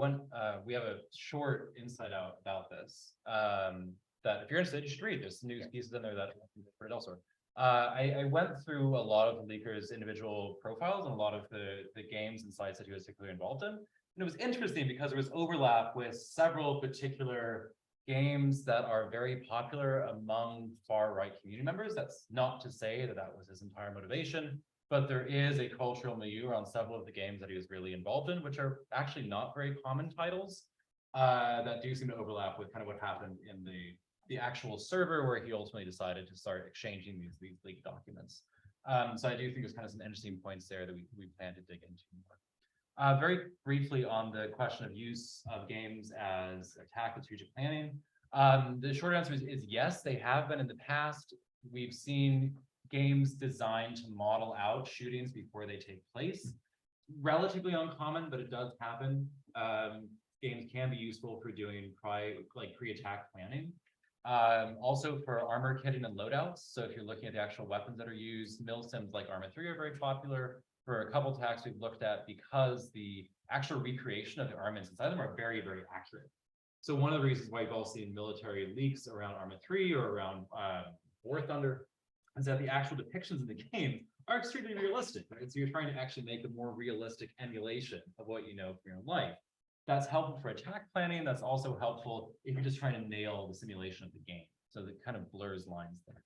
C: we have a short insight out about this. that if you're interested, you should read. There's some news pieces in there that put it elsewhere. I went through a lot of the leaker's individual profiles and a lot of the games and sites that he was particularly involved in. And it was interesting because there was overlap with several particular games that are very popular among far-right community members. That's not to say that that was his entire motivation, but there is a cultural milieu around several of the games that he was really involved in, which are actually not very common titles that do seem to overlap with kind of what happened in the actual server where he ultimately decided to start exchanging these leaked documents. So I do think there's kind of some interesting points there that we plan to dig into more. Very briefly on the question of use of games as attack and strategic planning. The short answer is yes, they have been in the past. We've seen games designed to model out shootings before they take place. Relatively uncommon, but it does happen. Games can be useful for doing pre-attack planning. Also for armor kitting and loadouts. So if you're looking at the actual weapons that are used, mil sims like Arma 3 are very popular. For a couple attacks we've looked at because the actual recreation of the armaments inside them are very, very accurate. So one of the reasons why you've all seen military leaks around Arma 3 or around War Thunder is that the actual depictions in the game are extremely realistic, right? So you're trying to actually make a more realistic emulation of what you know from your own life. That's helpful for attack planning. That's also helpful if you're just trying to nail the simulation of the game. So that kind of blurs lines there.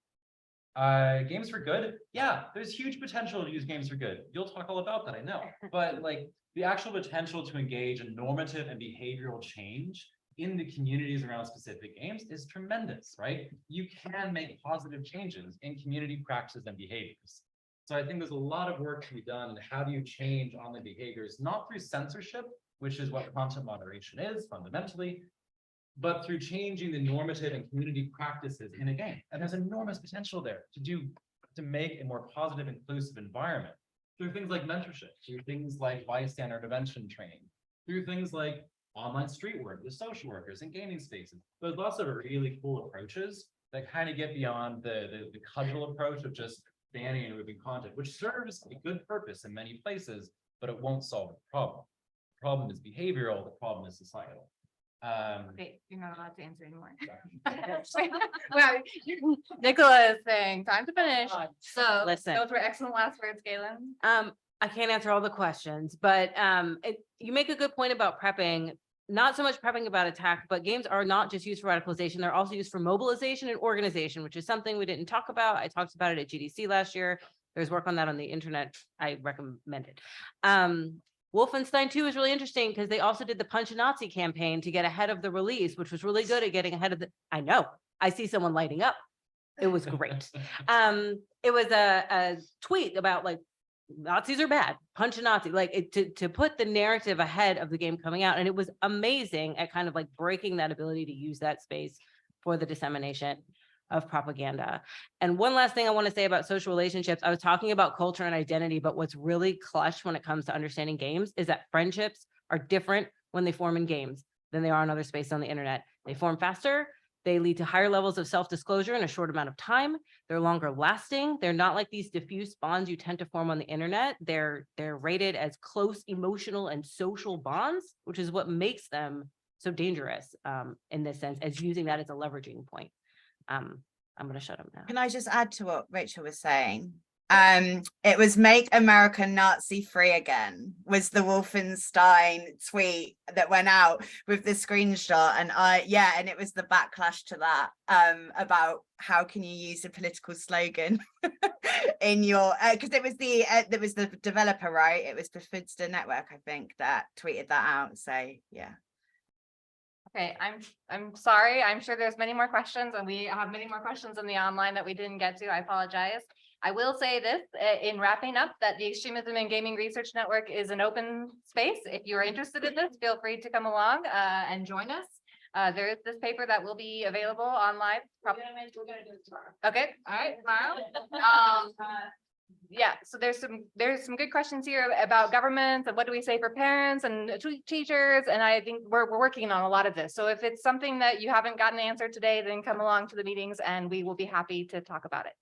C: Games for good. Yeah, there's huge potential to use games for good. You'll talk all about that, I know. But like the actual potential to engage in normative and behavioral change in the communities around specific games is tremendous, right? You can make positive changes in community practices and behaviors. So I think there's a lot of work to be done. How do you change online behaviors, not through censorship, which is what content moderation is fundamentally, but through changing the normative and community practices in a game. And there's enormous potential there to make a more positive, inclusive environment through things like mentorship, through things like bystander intervention training, through things like online street work, the social workers and gaming spaces. There's lots of really cool approaches that kind of get beyond the cudgel approach of just banning and removing content, which serves a good purpose in many places, but it won't solve the problem. The problem is behavioral, the problem is societal.
A: Okay, you're not allowed to answer anymore. Well, Nicola is saying time to finish. So
D: Listen.
A: those were excellent last words, Galen.
D: I can't answer all the questions, but you make a good point about prepping, not so much prepping about attack, but games are not just used for radicalization. They're also used for mobilization and organization, which is something we didn't talk about. I talked about it at GDC last year. There's work on that on the internet. I recommend it. Wolfenstein 2 is really interesting because they also did the Punch a Nazi campaign to get ahead of the release, which was really good at getting ahead of the, I know, I see someone lighting up. It was great. It was a tweet about like, Nazis are bad, punch a Nazi, like to put the narrative ahead of the game coming out. And it was amazing at kind of like breaking that ability to use that space for the dissemination of propaganda. And one last thing I want to say about social relationships, I was talking about culture and identity, but what's really clutch when it comes to understanding games is that friendships are different when they form in games than they are in other spaces on the internet. They form faster. They lead to higher levels of self-disclosure in a short amount of time. They're longer lasting. They're not like these diffuse bonds you tend to form on the internet. They're rated as close emotional and social bonds, which is what makes them so dangerous in this sense, as using that as a leveraging point. I'm going to shut up now.
B: Can I just add to what Rachel was saying? It was "Make America Nazi Free Again" was the Wolfenstein tweet that went out with the screenshot, and and it was the backlash to that about how can you use a political slogan in your because it was the developer, right? It was Bethesda Network, I think, that tweeted that out. So yeah.
A: Okay, I'm sorry. I'm sure there's many more questions, and we have many more questions in the online that we didn't get to. I apologize. I will say this in wrapping up, that the Extremism and Gaming Research Network is an open space. If you are interested in this, feel free to come along and join us. There is this paper that will be available online. We're gonna do it tomorrow. Okay, all right, tomorrow. Yeah, so there's some good questions here about governments and what do we say for parents and teachers, and I think we're working on a lot of this. So if it's something that you haven't gotten answered today, then come along to the meetings and we will be happy to talk about it.